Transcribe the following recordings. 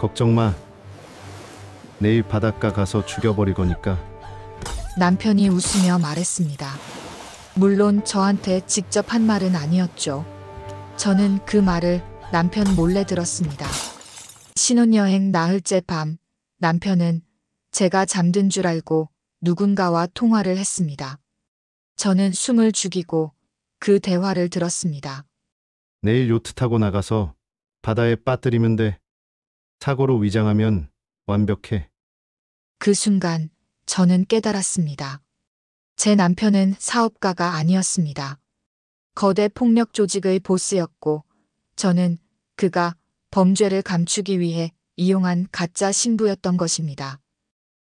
걱정 마. 내일 바닷가 가서 죽여버릴 거니까. 남편이 웃으며 말했습니다. 물론 저한테 직접 한 말은 아니었죠. 저는 그 말을 남편 몰래 들었습니다. 신혼여행 나흘째 밤, 남편은 제가 잠든 줄 알고 누군가와 통화를 했습니다. 저는 숨을 죽이고 그 대화를 들었습니다. 내일 요트 타고 나가서 바다에 빠뜨리면 돼. 사고로 위장하면 완벽해. 그 순간 저는 깨달았습니다. 제 남편은 사업가가 아니었습니다. 거대 폭력 조직의 보스였고 저는 그가 범죄를 감추기 위해 이용한 가짜 신부였던 것입니다.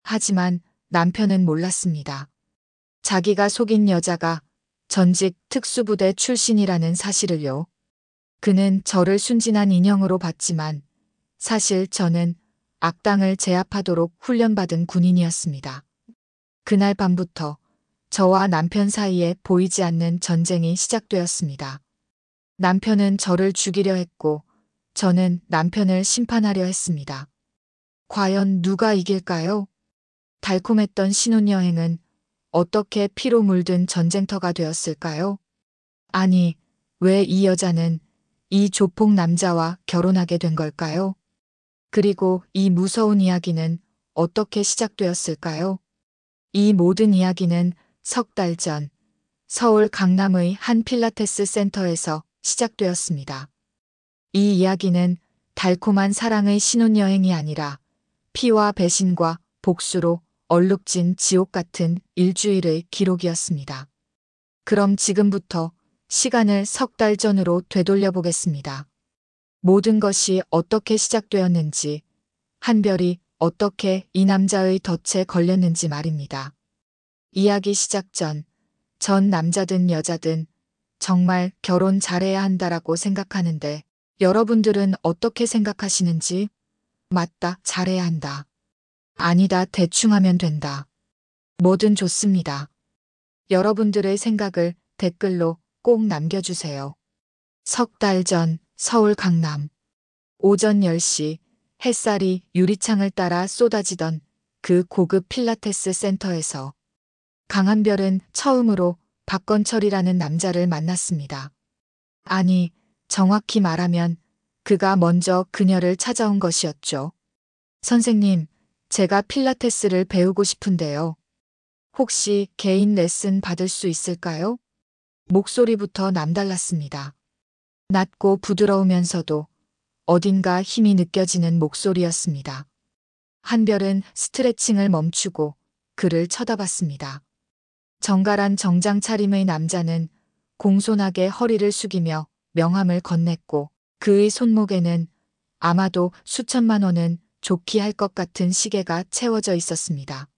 하지만 남편은 몰랐습니다. 자기가 속인 여자가 전직 특수부대 출신이라는 사실을요. 그는 저를 순진한 인형으로 봤지만 사실 저는 악당을 제압하도록 훈련받은 군인이었습니다. 그날 밤부터 저와 남편 사이에 보이지 않는 전쟁이 시작되었습니다. 남편은 저를 죽이려 했고 저는 남편을 심판하려 했습니다. 과연 누가 이길까요? 달콤했던 신혼여행은 어떻게 피로 물든 전쟁터가 되었을까요? 아니, 왜 이 여자는 이 조폭 남자와 결혼하게 된 걸까요? 그리고 이 무서운 이야기는 어떻게 시작되었을까요? 이 모든 이야기는 석 달 전 서울 강남의 한 필라테스 센터에서 시작되었습니다. 이 이야기는 달콤한 사랑의 신혼여행이 아니라 피와 배신과 복수로 얼룩진 지옥 같은 일주일의 기록이었습니다. 그럼 지금부터 시간을 석 달 전으로 되돌려 보겠습니다. 모든 것이 어떻게 시작되었는지, 한별이 어떻게 이 남자의 덫에 걸렸는지 말입니다. 이야기 시작 전 남자든 여자든 정말 결혼 잘해야 한다라고 생각하는데 여러분들은 어떻게 생각하시는지? 맞다, 잘해야 한다. 아니다, 대충 하면 된다. 뭐든 좋습니다. 여러분들의 생각을 댓글로 꼭 남겨주세요. 석 달 전 서울 강남. 오전 10시 햇살이 유리창을 따라 쏟아지던 그 고급 필라테스 센터에서 강한별은 처음으로 박건철이라는 남자를 만났습니다. 아니, 정확히 말하면 그가 먼저 그녀를 찾아온 것이었죠. 선생님, 제가 필라테스를 배우고 싶은데요. 혹시 개인 레슨 받을 수 있을까요? 목소리부터 남달랐습니다. 낮고 부드러우면서도 어딘가 힘이 느껴지는 목소리였습니다. 한별은 스트레칭을 멈추고 그를 쳐다봤습니다. 정갈한 정장 차림의 남자는 공손하게 허리를 숙이며 명함을 건넸고 그의 손목에는 아마도 수천만 원은 좋게 할 것 같은 시계가 채워져 있었습니다.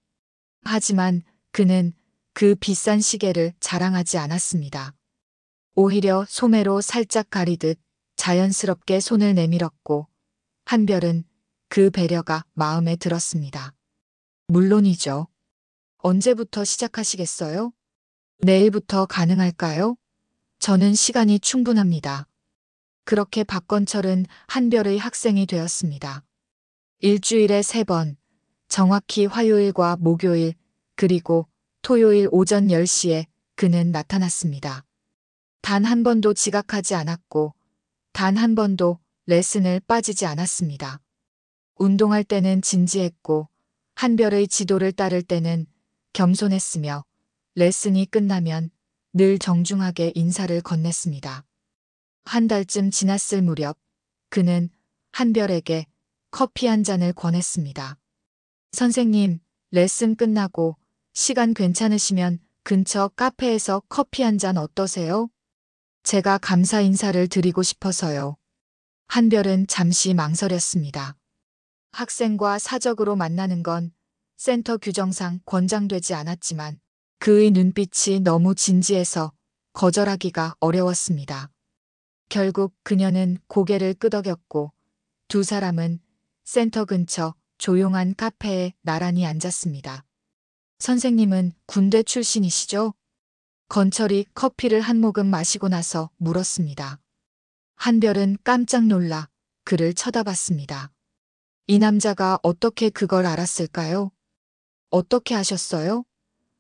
하지만 그는 그 비싼 시계를 자랑하지 않았습니다. 오히려 소매로 살짝 가리듯 자연스럽게 손을 내밀었고 한별은 그 배려가 마음에 들었습니다. 물론이죠. 언제부터 시작하시겠어요? 내일부터 가능할까요? 저는 시간이 충분합니다. 그렇게 박건철은 한별의 학생이 되었습니다. 일주일에 3번, 정확히 화요일과 목요일, 그리고 토요일 오전 10시에 그는 나타났습니다. 단 한 번도 지각하지 않았고, 단 한 번도 레슨을 빠지지 않았습니다. 운동할 때는 진지했고, 한별의 지도를 따를 때는 겸손했으며, 레슨이 끝나면 늘 정중하게 인사를 건넸습니다. 한 달쯤 지났을 무렵, 그는 한별에게 커피 한 잔을 권했습니다. 선생님, 레슨 끝나고 시간 괜찮으시면 근처 카페에서 커피 한 잔 어떠세요? 제가 감사 인사를 드리고 싶어서요. 한별은 잠시 망설였습니다. 학생과 사적으로 만나는 건 센터 규정상 권장되지 않았지만 그의 눈빛이 너무 진지해서 거절하기가 어려웠습니다. 결국 그녀는 고개를 끄덕였고 두 사람은 센터 근처 조용한 카페에 나란히 앉았습니다. 선생님은 군대 출신이시죠? 건철이 커피를 한 모금 마시고 나서 물었습니다. 한별은 깜짝 놀라 그를 쳐다봤습니다. 이 남자가 어떻게 그걸 알았을까요? 어떻게 아셨어요?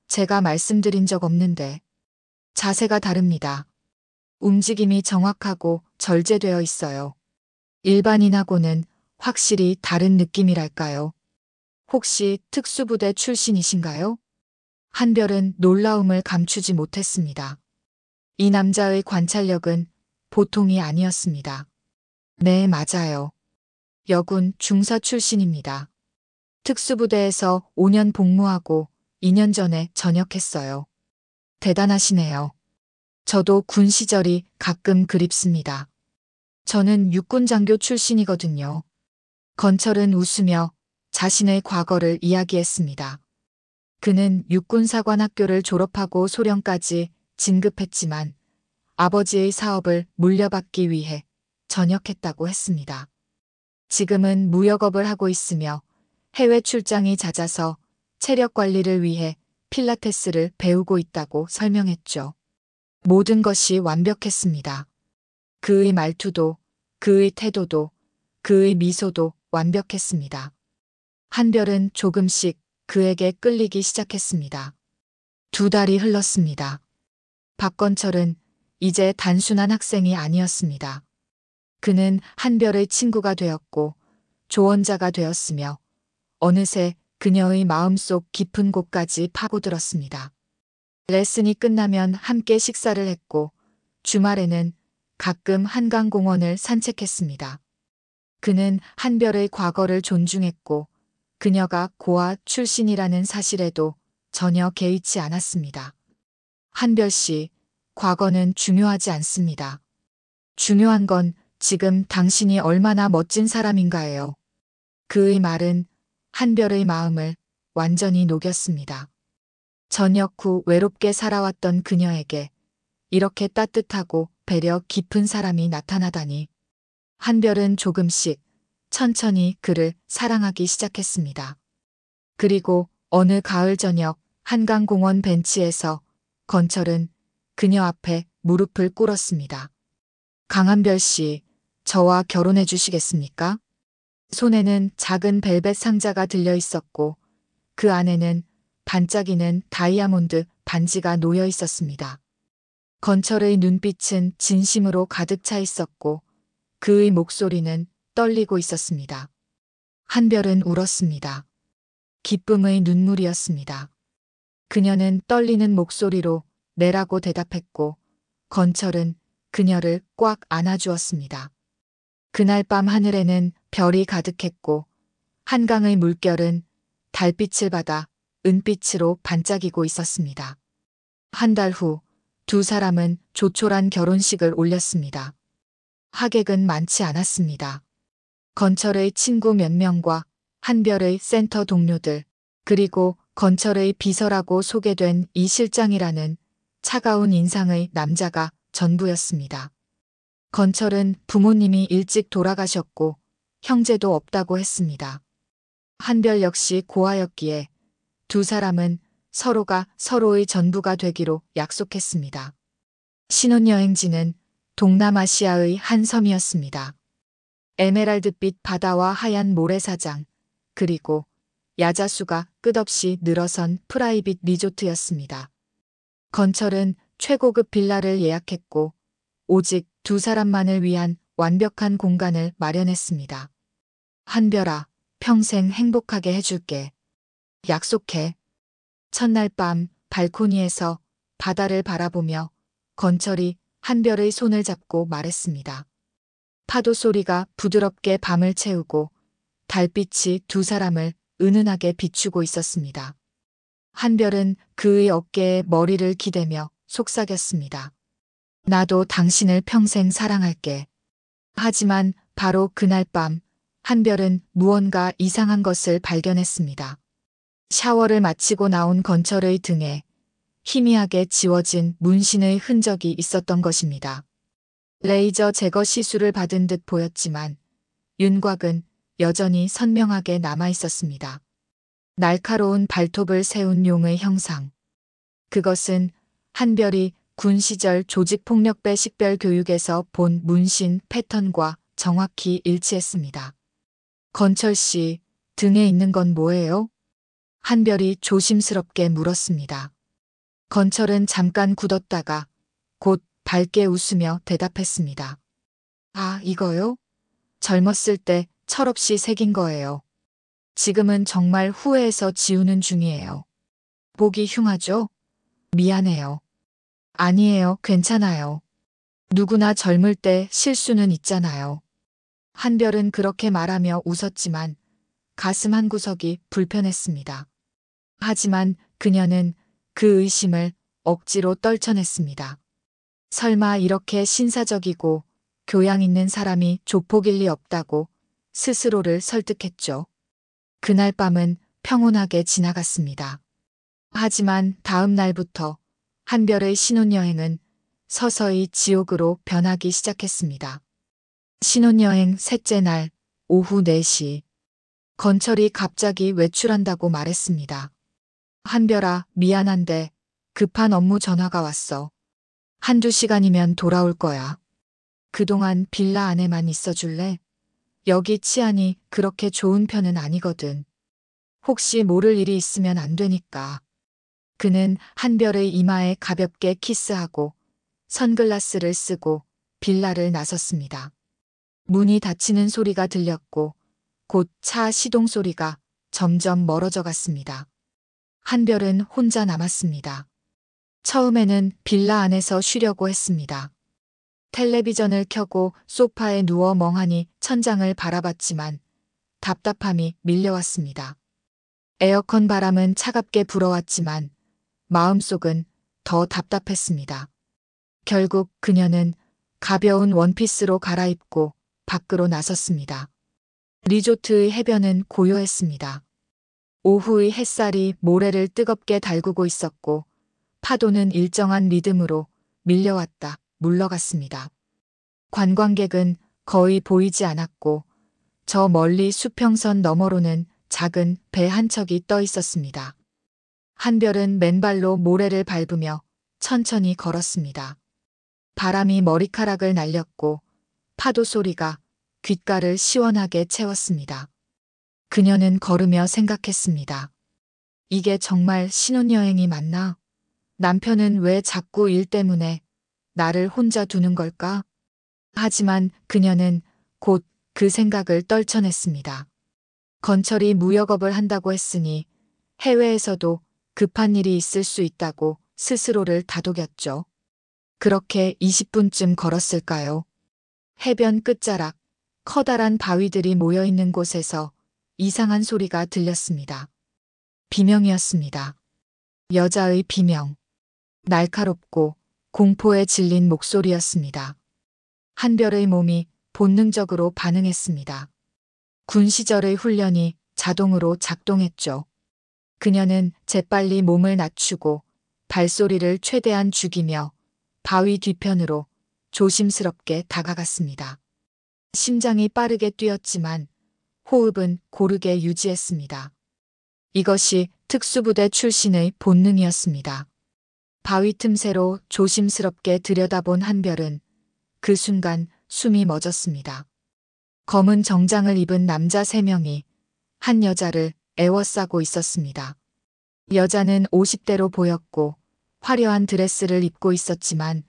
제가 말씀드린 적 없는데. 자세가 다릅니다. 움직임이 정확하고 절제되어 있어요. 일반인하고는 확실히 다른 느낌이랄까요? 혹시 특수부대 출신이신가요? 한별은 놀라움을 감추지 못했습니다. 이 남자의 관찰력은 보통이 아니었습니다. 네, 맞아요. 여군 중사 출신입니다. 특수부대에서 5년 복무하고 2년 전에 전역했어요. 대단하시네요. 저도 군 시절이 가끔 그립습니다. 저는 육군 장교 출신이거든요. 건철은 웃으며 자신의 과거를 이야기했습니다. 그는 육군사관학교를 졸업하고 소령까지 진급했지만 아버지의 사업을 물려받기 위해 전역했다고 했습니다. 지금은 무역업을 하고 있으며 해외 출장이 잦아서 체력 관리를 위해 필라테스를 배우고 있다고 설명했죠. 모든 것이 완벽했습니다. 그의 말투도, 그의 태도도, 그의 미소도 완벽했습니다. 한별은 조금씩 그에게 끌리기 시작했습니다. 2달이 흘렀습니다. 박건철은 이제 단순한 학생이 아니었습니다. 그는 한별의 친구가 되었고 조언자가 되었으며 어느새 그녀의 마음속 깊은 곳까지 파고들었습니다. 레슨이 끝나면 함께 식사를 했고 주말에는 가끔 한강공원을 산책했습니다. 그는 한별의 과거를 존중했고 그녀가 고아 출신이라는 사실에도 전혀 개의치 않았습니다. 한별 씨, 과거는 중요하지 않습니다. 중요한 건 지금 당신이 얼마나 멋진 사람인가예요. 그의 말은 한별의 마음을 완전히 녹였습니다. 전역 후 외롭게 살아왔던 그녀에게 이렇게 따뜻하고 배려 깊은 사람이 나타나다니. 한별은 조금씩 천천히 그를 사랑하기 시작했습니다. 그리고 어느 가을 저녁 한강공원 벤치에서 건철은 그녀 앞에 무릎을 꿇었습니다. 강한별 씨, 저와 결혼해 주시겠습니까? 손에는 작은 벨벳 상자가 들려 있었고 그 안에는 반짝이는 다이아몬드 반지가 놓여 있었습니다. 건철의 눈빛은 진심으로 가득 차 있었고 그의 목소리는 떨리고 있었습니다. 한별은 울었습니다. 기쁨의 눈물이었습니다. 그녀는 떨리는 목소리로 네라고 대답했고 건철은 그녀를 꽉 안아주었습니다. 그날 밤 하늘에는 별이 가득했고 한강의 물결은 달빛을 받아 은빛으로 반짝이고 있었습니다. 한 달 후 2사람은 조촐한 결혼식을 올렸습니다. 하객은 많지 않았습니다. 건철의 친구 몇 명과 한별의 센터 동료들, 그리고 건철의 비서라고 소개된 이 실장이라는 차가운 인상의 남자가 전부였습니다. 건철은 부모님이 일찍 돌아가셨고 형제도 없다고 했습니다. 한별 역시 고아였기에 2사람은 서로가 서로의 전부가 되기로 약속했습니다. 신혼여행지는 동남아시아의 한 섬이었습니다. 에메랄드빛 바다와 하얀 모래사장, 그리고 야자수가 끝없이 늘어선 프라이빗 리조트였습니다. 건철은 최고급 빌라를 예약했고 오직 2사람만을 위한 완벽한 공간을 마련했습니다. 한별아, 평생 행복하게 해줄게. 약속해. 첫날 밤 발코니에서 바다를 바라보며 건철이 한별의 손을 잡고 말했습니다. 파도 소리가 부드럽게 밤을 채우고 달빛이 2사람을 은은하게 비추고 있었습니다. 한별은 그의 어깨에 머리를 기대며 속삭였습니다. 나도 당신을 평생 사랑할게. 하지만 바로 그날 밤 한별은 무언가 이상한 것을 발견했습니다. 샤워를 마치고 나온 건철의 등에 희미하게 지워진 문신의 흔적이 있었던 것입니다. 레이저 제거 시술을 받은 듯 보였지만 윤곽은 여전히 선명하게 남아 있었습니다. 날카로운 발톱을 세운 용의 형상. 그것은 한별이 군 시절 조직폭력배 식별 교육에서 본 문신 패턴과 정확히 일치했습니다. 건철 씨, 등에 있는 건 뭐예요? 한별이 조심스럽게 물었습니다. 건철은 잠깐 굳었다가 곧 밝게 웃으며 대답했습니다. 아, 이거요? 젊었을 때 철없이 새긴 거예요. 지금은 정말 후회해서 지우는 중이에요. 보기 흉하죠? 미안해요. 아니에요, 괜찮아요. 누구나 젊을 때 실수는 있잖아요. 한별은 그렇게 말하며 웃었지만 가슴 한구석이 불편했습니다. 하지만 그녀는 그 의심을 억지로 떨쳐냈습니다. 설마 이렇게 신사적이고 교양 있는 사람이 조폭일 리 없다고 스스로를 설득했죠. 그날 밤은 평온하게 지나갔습니다. 하지만 다음 날부터 한별의 신혼여행은 서서히 지옥으로 변하기 시작했습니다. 신혼여행 셋째 날 오후 4시 건철이 갑자기 외출한다고 말했습니다. 한별아, 미안한데 급한 업무 전화가 왔어. 한두 시간이면 돌아올 거야. 그동안 빌라 안에만 있어줄래? 여기 치안이 그렇게 좋은 편은 아니거든. 혹시 모를 일이 있으면 안 되니까. 그는 한별의 이마에 가볍게 키스하고 선글라스를 쓰고 빌라를 나섰습니다. 문이 닫히는 소리가 들렸고 곧 차 시동 소리가 점점 멀어져 갔습니다. 한별은 혼자 남았습니다. 처음에는 빌라 안에서 쉬려고 했습니다. 텔레비전을 켜고 소파에 누워 멍하니 천장을 바라봤지만 답답함이 밀려왔습니다. 에어컨 바람은 차갑게 불어왔지만 마음속은 더 답답했습니다. 결국 그녀는 가벼운 원피스로 갈아입고 밖으로 나섰습니다. 리조트의 해변은 고요했습니다. 오후의 햇살이 모래를 뜨겁게 달구고 있었고 파도는 일정한 리듬으로 밀려왔다 물러갔습니다. 관광객은 거의 보이지 않았고 저 멀리 수평선 너머로는 작은 배 한 척이 떠 있었습니다. 한별은 맨발로 모래를 밟으며 천천히 걸었습니다. 바람이 머리카락을 날렸고 파도 소리가 귓가를 시원하게 채웠습니다. 그녀는 걸으며 생각했습니다. 이게 정말 신혼여행이 맞나? 남편은 왜 자꾸 일 때문에 나를 혼자 두는 걸까? 하지만 그녀는 곧 그 생각을 떨쳐냈습니다. 건철이 무역업을 한다고 했으니 해외에서도 급한 일이 있을 수 있다고 스스로를 다독였죠. 그렇게 20분쯤 걸었을까요? 해변 끝자락, 커다란 바위들이 모여 있는 곳에서 이상한 소리가 들렸습니다. 비명이었습니다. 여자의 비명. 날카롭고 공포에 질린 목소리였습니다. 한별의 몸이 본능적으로 반응했습니다. 군 시절의 훈련이 자동으로 작동했죠. 그녀는 재빨리 몸을 낮추고 발소리를 최대한 죽이며 바위 뒤편으로 조심스럽게 다가갔습니다. 심장이 빠르게 뛰었지만 호흡은 고르게 유지했습니다. 이것이 특수부대 출신의 본능이었습니다. 바위 틈새로 조심스럽게 들여다본 한별은 그 순간 숨이 멎었습니다. 검은 정장을 입은 남자 3명이 한 여자를 에워싸고 있었습니다. 여자는 50대로 보였고 화려한 드레스를 입고 있었지만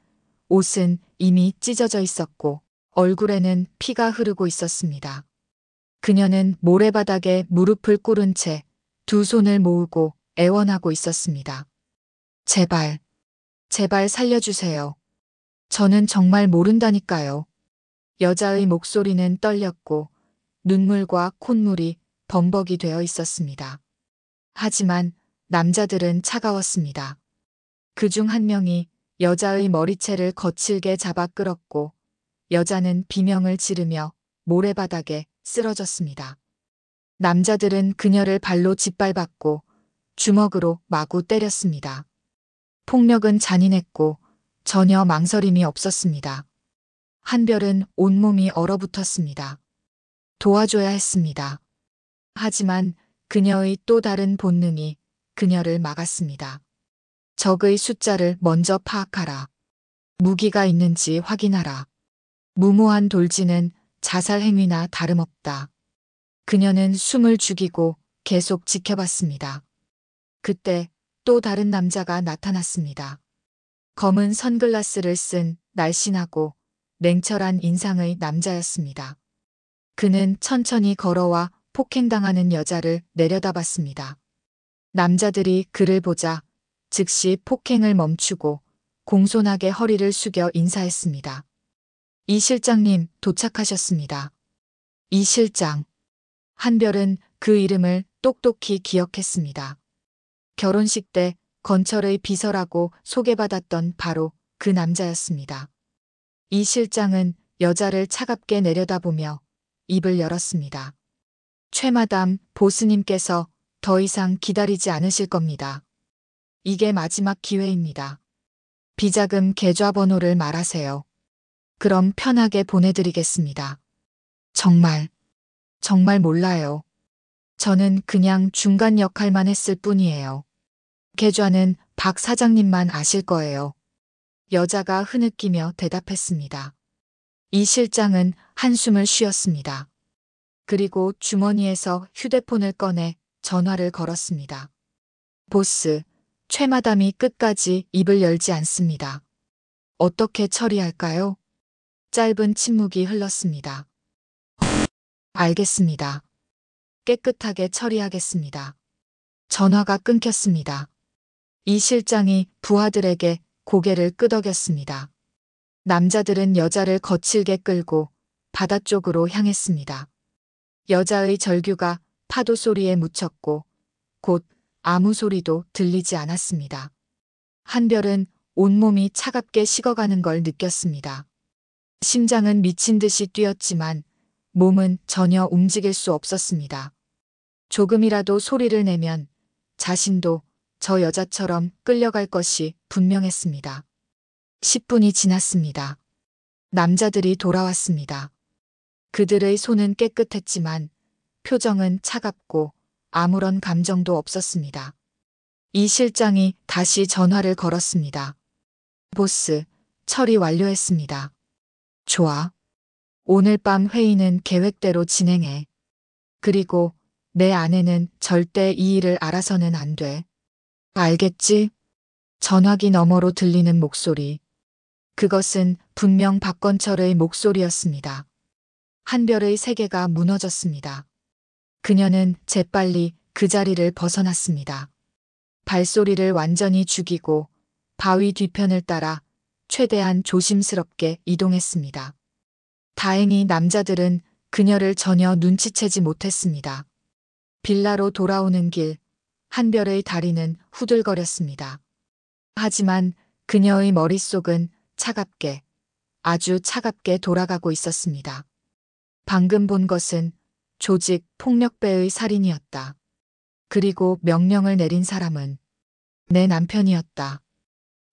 옷은 이미 찢어져 있었고 얼굴에는 피가 흐르고 있었습니다. 그녀는 모래바닥에 무릎을 꿇은 채 두 손을 모으고 애원하고 있었습니다. 제발, 제발 살려주세요. 저는 정말 모른다니까요. 여자의 목소리는 떨렸고 눈물과 콧물이 범벅이 되어 있었습니다. 하지만 남자들은 차가웠습니다. 그중 한 명이 여자의 머리채를 거칠게 잡아 끌었고 여자는 비명을 지르며 모래바닥에 쓰러졌습니다. 남자들은 그녀를 발로 짓밟았고 주먹으로 마구 때렸습니다. 폭력은 잔인했고 전혀 망설임이 없었습니다. 한별은 온몸이 얼어붙었습니다. 도와줘야 했습니다. 하지만 그녀의 또 다른 본능이 그녀를 막았습니다. 적의 숫자를 먼저 파악하라. 무기가 있는지 확인하라. 무모한 돌진은 자살 행위나 다름없다. 그녀는 숨을 죽이고 계속 지켜봤습니다. 그때 또 다른 남자가 나타났습니다. 검은 선글라스를 쓴 날씬하고 냉철한 인상의 남자였습니다. 그는 천천히 걸어와 폭행당하는 여자를 내려다봤습니다. 남자들이 그를 보자 즉시 폭행을 멈추고 공손하게 허리를 숙여 인사했습니다. 이 실장님 도착하셨습니다. 이 실장. 한별은 그 이름을 똑똑히 기억했습니다. 결혼식 때 건철의 비서라고 소개받았던 바로 그 남자였습니다. 이 실장은 여자를 차갑게 내려다보며 입을 열었습니다. 최마담 보스님께서 더 이상 기다리지 않으실 겁니다. 이게 마지막 기회입니다. 비자금 계좌번호를 말하세요. 그럼 편하게 보내드리겠습니다. 정말 몰라요. 저는 그냥 중간 역할만 했을 뿐이에요. 계좌는 박 사장님만 아실 거예요. 여자가 흐느끼며 대답했습니다. 이 실장은 한숨을 쉬었습니다. 그리고 주머니에서 휴대폰을 꺼내 전화를 걸었습니다. 보스, 최마담이 끝까지 입을 열지 않습니다. 어떻게 처리할까요? 짧은 침묵이 흘렀습니다. 알겠습니다. 깨끗하게 처리하겠습니다. 전화가 끊겼습니다. 이 실장이 부하들에게 고개를 끄덕였습니다. 남자들은 여자를 거칠게 끌고 바다 쪽으로 향했습니다. 여자의 절규가 파도 소리에 묻혔고 곧 아무 소리도 들리지 않았습니다. 한별은 온몸이 차갑게 식어가는 걸 느꼈습니다. 심장은 미친 듯이 뛰었지만 몸은 전혀 움직일 수 없었습니다. 조금이라도 소리를 내면 자신도 저 여자처럼 끌려갈 것이 분명했습니다. 10분이 지났습니다. 남자들이 돌아왔습니다. 그들의 손은 깨끗했지만 표정은 차갑고 아무런 감정도 없었습니다. 이 실장이 다시 전화를 걸었습니다. 보스, 처리 완료했습니다. 좋아. 오늘 밤 회의는 계획대로 진행해. 그리고 내 아내는 절대 이 일을 알아서는 안 돼. 알겠지? 전화기 너머로 들리는 목소리. 그것은 분명 박건철의 목소리였습니다. 한별의 세계가 무너졌습니다. 그녀는 재빨리 그 자리를 벗어났습니다. 발소리를 완전히 죽이고 바위 뒤편을 따라 최대한 조심스럽게 이동했습니다. 다행히 남자들은 그녀를 전혀 눈치채지 못했습니다. 빌라로 돌아오는 길, 한별의 다리는 후들거렸습니다. 하지만 그녀의 머릿속은 차갑게, 아주 차갑게 돌아가고 있었습니다. 방금 본 것은 조직 폭력배의 살인이었다. 그리고 명령을 내린 사람은 내 남편이었다.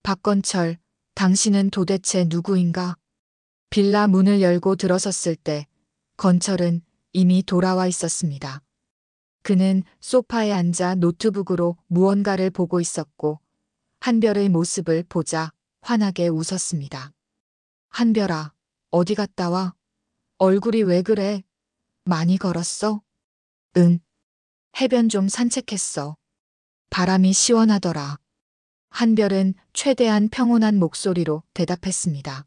박건철, 당신은 도대체 누구인가? 빌라 문을 열고 들어섰을 때 건철은 이미 돌아와 있었습니다. 그는 소파에 앉아 노트북으로 무언가를 보고 있었고 한별의 모습을 보자 환하게 웃었습니다. 한별아, 어디 갔다 와? 얼굴이 왜 그래? 많이 걸었어? 응. 해변 좀 산책했어. 바람이 시원하더라. 한별은 최대한 평온한 목소리로 대답했습니다.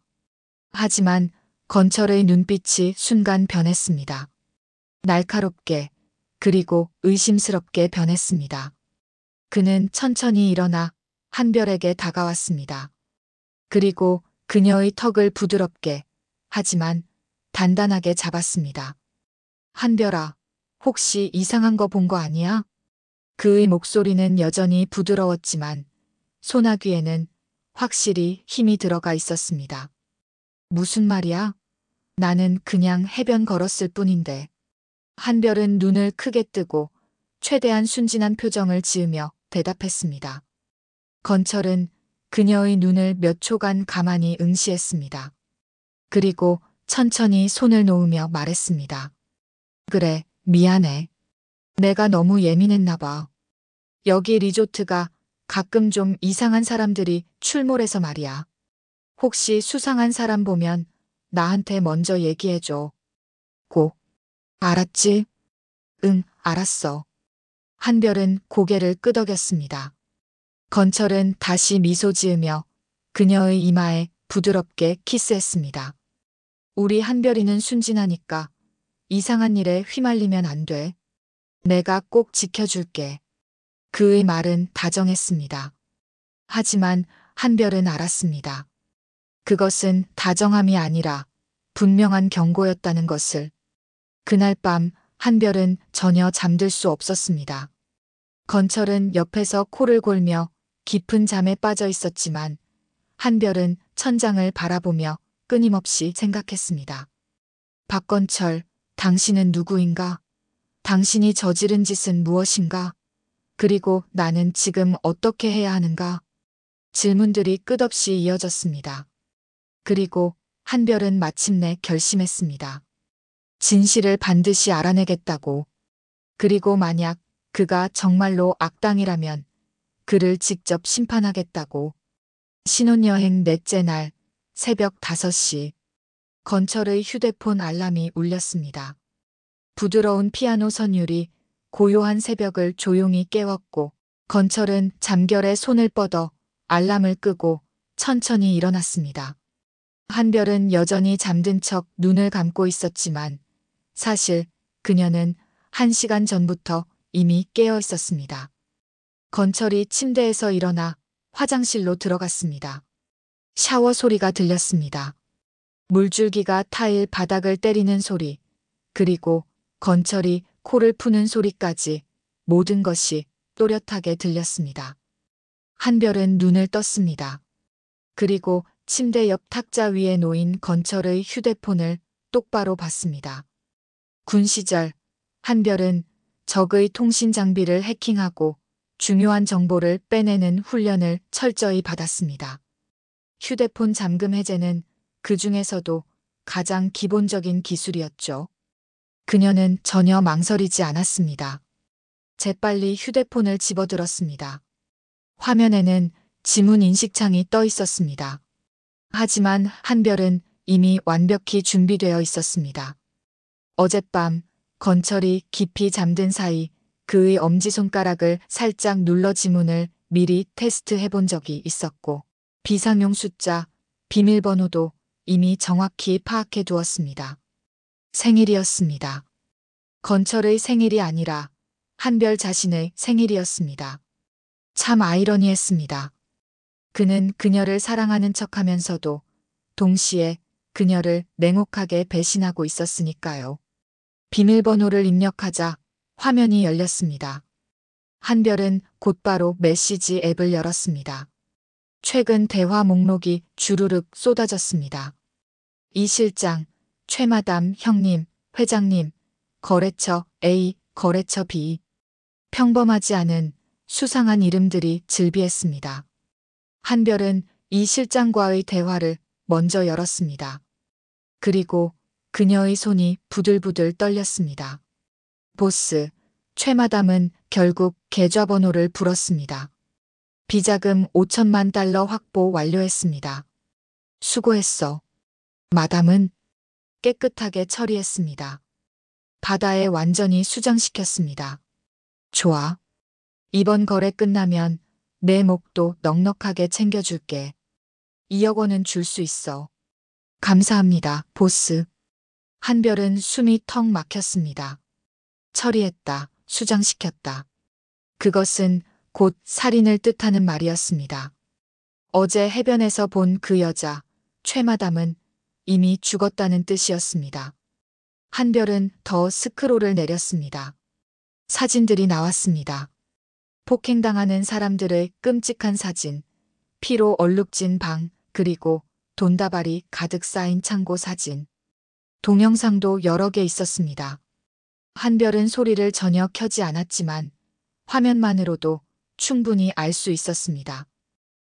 하지만 건철의 눈빛이 순간 변했습니다. 날카롭게 그리고 의심스럽게 변했습니다. 그는 천천히 일어나 한별에게 다가왔습니다. 그리고 그녀의 턱을 부드럽게 하지만 단단하게 잡았습니다. 한별아, 혹시 이상한 거 본 거 아니야? 그의 목소리는 여전히 부드러웠지만 소나귀에는 확실히 힘이 들어가 있었습니다. 무슨 말이야? 나는 그냥 해변 걸었을 뿐인데. 한별은 눈을 크게 뜨고 최대한 순진한 표정을 지으며 대답했습니다. 건철은 그녀의 눈을 몇 초간 가만히 응시했습니다. 그리고 천천히 손을 놓으며 말했습니다. 그래, 미안해. 내가 너무 예민했나 봐. 여기 리조트가 가끔 좀 이상한 사람들이 출몰해서 말이야. 혹시 수상한 사람 보면 나한테 먼저 얘기해줘. 꼭. 알았지? 응, 알았어. 한별은 고개를 끄덕였습니다. 건철은 다시 미소 지으며 그녀의 이마에 부드럽게 키스했습니다. 우리 한별이는 순진하니까 이상한 일에 휘말리면 안 돼. 내가 꼭 지켜줄게. 그의 말은 다정했습니다. 하지만 한별은 알았습니다. 그것은 다정함이 아니라 분명한 경고였다는 것을. 그날 밤 한별은 전혀 잠들 수 없었습니다. 건철은 옆에서 코를 골며 깊은 잠에 빠져 있었지만 한별은 천장을 바라보며 끊임없이 생각했습니다. 박건철, 당신은 누구인가? 당신이 저지른 짓은 무엇인가? 그리고 나는 지금 어떻게 해야 하는가? 질문들이 끝없이 이어졌습니다. 그리고 한별은 마침내 결심했습니다. 진실을 반드시 알아내겠다고. 그리고 만약 그가 정말로 악당이라면 그를 직접 심판하겠다고. 신혼여행 넷째 날 새벽 5시 건철의 휴대폰 알람이 울렸습니다. 부드러운 피아노 선율이 고요한 새벽을 조용히 깨웠고 건철은 잠결에 손을 뻗어 알람을 끄고 천천히 일어났습니다. 한별은 여전히 잠든 척 눈을 감고 있었지만 사실 그녀는 1시간 전부터 이미 깨어 있었습니다. 건철이 침대에서 일어나 화장실로 들어갔습니다. 샤워 소리가 들렸습니다. 물줄기가 타일 바닥을 때리는 소리, 그리고 건철이 코를 푸는 소리까지 모든 것이 또렷하게 들렸습니다. 한별은 눈을 떴습니다. 그리고 침대 옆 탁자 위에 놓인 건철의 휴대폰을 똑바로 봤습니다. 군 시절 한별은 적의 통신 장비를 해킹하고 중요한 정보를 빼내는 훈련을 철저히 받았습니다. 휴대폰 잠금 해제는 그 중에서도 가장 기본적인 기술이었죠. 그녀는 전혀 망설이지 않았습니다. 재빨리 휴대폰을 집어들었습니다. 화면에는 지문 인식창이 떠 있었습니다. 하지만 한별은 이미 완벽히 준비되어 있었습니다. 어젯밤 건철이 깊이 잠든 사이 그의 엄지손가락을 살짝 눌러 지문을 미리 테스트해 본 적이 있었고 비상용 숫자, 비밀번호도 이미 정확히 파악해 두었습니다. 생일이었습니다. 건철의 생일이 아니라 한별 자신의 생일이었습니다. 참 아이러니했습니다. 그는 그녀를 사랑하는 척하면서도 동시에 그녀를 냉혹하게 배신하고 있었으니까요. 비밀번호를 입력하자 화면이 열렸습니다. 한별은 곧바로 메시지 앱을 열었습니다. 최근 대화 목록이 주르륵 쏟아졌습니다. 이 실장, 최마담 형님, 회장님, 거래처 A, 거래처 B. 평범하지 않은 수상한 이름들이 즐비했습니다. 한별은 이 실장과의 대화를 먼저 열었습니다. 그리고 그녀의 손이 부들부들 떨렸습니다. 보스, 최마담은 결국 계좌번호를 불었습니다. 비자금 5천만 달러 확보 완료했습니다. 수고했어. 마담은 깨끗하게 처리했습니다. 바다에 완전히 수장시켰습니다. 좋아. 이번 거래 끝나면 내 목도 넉넉하게 챙겨줄게. 2억 원은 줄 수 있어. 감사합니다, 보스. 한별은 숨이 턱 막혔습니다. 처리했다, 수장시켰다. 그것은 곧 살인을 뜻하는 말이었습니다. 어제 해변에서 본 그 여자, 최마담은 이미 죽었다는 뜻이었습니다. 한별은 더 스크롤을 내렸습니다. 사진들이 나왔습니다. 폭행당하는 사람들의 끔찍한 사진, 피로 얼룩진 방, 그리고 돈다발이 가득 쌓인 창고 사진. 동영상도 여러 개 있었습니다. 한별은 소리를 전혀 켜지 않았지만 화면만으로도 충분히 알 수 있었습니다.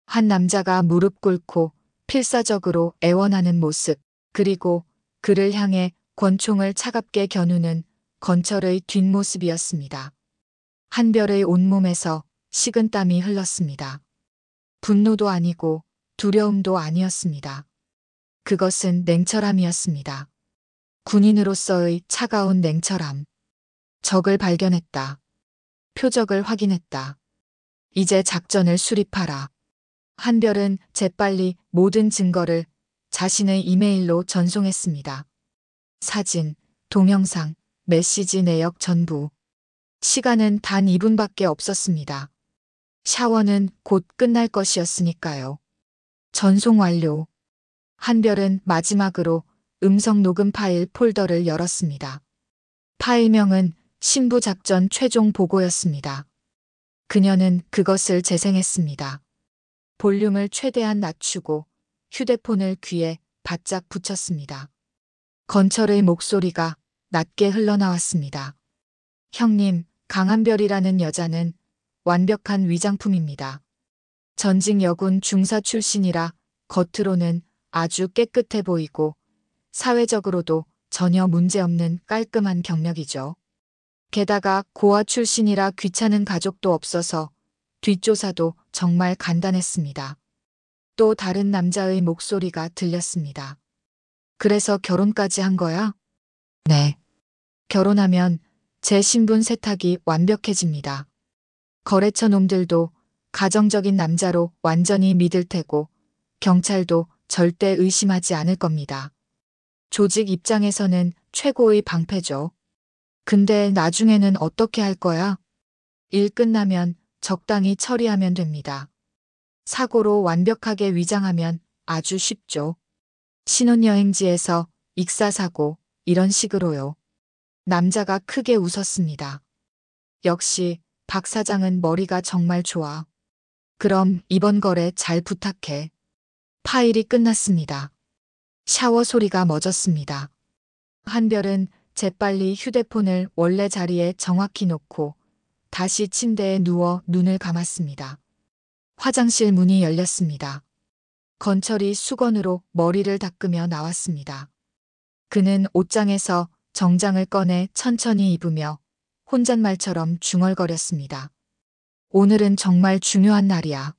한 남자가 무릎 꿇고 필사적으로 애원하는 모습, 그리고 그를 향해 권총을 차갑게 겨누는 건철의 뒷모습이었습니다. 한별의 온몸에서 식은땀이 흘렀습니다. 분노도 아니고 두려움도 아니었습니다. 그것은 냉철함이었습니다. 군인으로서의 차가운 냉철함. 적을 발견했다. 표적을 확인했다. 이제 작전을 수립하라. 한별은 재빨리 모든 증거를 자신의 이메일로 전송했습니다. 사진, 동영상, 메시지 내역 전부. 시간은 단 2분밖에 없었습니다. 샤워는 곧 끝날 것이었으니까요. 전송 완료. 한별은 마지막으로 음성 녹음 파일 폴더를 열었습니다. 파일명은 신부작전 최종 보고였습니다. 그녀는 그것을 재생했습니다. 볼륨을 최대한 낮추고 휴대폰을 귀에 바짝 붙였습니다. 건철의 목소리가 낮게 흘러나왔습니다. 형님, 강한별이라는 여자는 완벽한 위장품입니다. 전직 여군 중사 출신이라 겉으로는 아주 깨끗해 보이고 사회적으로도 전혀 문제없는 깔끔한 경력이죠. 게다가 고아 출신이라 귀찮은 가족도 없어서 뒷조사도 정말 간단했습니다. 또 다른 남자의 목소리가 들렸습니다. 그래서 결혼까지 한 거야? 네. 결혼하면 제 신분 세탁이 완벽해집니다. 거래처 놈들도 가정적인 남자로 완전히 믿을 테고 경찰도 절대 의심하지 않을 겁니다. 조직 입장에서는 최고의 방패죠. 근데 나중에는 어떻게 할 거야? 일 끝나면 적당히 처리하면 됩니다. 사고로 완벽하게 위장하면 아주 쉽죠. 신혼여행지에서 익사사고, 이런 식으로요. 남자가 크게 웃었습니다. 역시 박 사장은 머리가 정말 좋아. 그럼 이번 거래 잘 부탁해. 파일이 끝났습니다. 샤워 소리가 멎었습니다. 한별은 재빨리 휴대폰을 원래 자리에 정확히 놓고 다시 침대에 누워 눈을 감았습니다. 화장실 문이 열렸습니다. 건철이 수건으로 머리를 닦으며 나왔습니다. 그는 옷장에서 정장을 꺼내 천천히 입으며 혼잣말처럼 중얼거렸습니다. 오늘은 정말 중요한 날이야.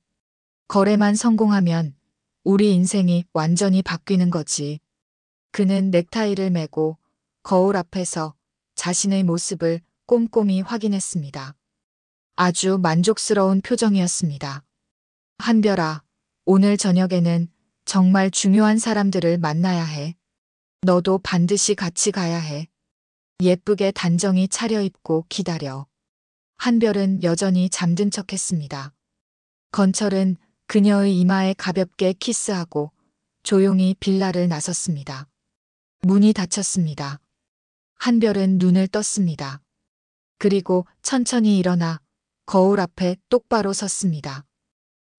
거래만 성공하면 우리 인생이 완전히 바뀌는 거지. 그는 넥타이를 매고 거울 앞에서 자신의 모습을 꼼꼼히 확인했습니다. 아주 만족스러운 표정이었습니다. 한별아, 오늘 저녁에는 정말 중요한 사람들을 만나야 해. 너도 반드시 같이 가야 해. 예쁘게 단정히 차려입고 기다려. 한별은 여전히 잠든 척했습니다. 건철은 그녀의 이마에 가볍게 키스하고 조용히 빌라를 나섰습니다. 문이 닫혔습니다. 한별은 눈을 떴습니다. 그리고 천천히 일어나 거울 앞에 똑바로 섰습니다.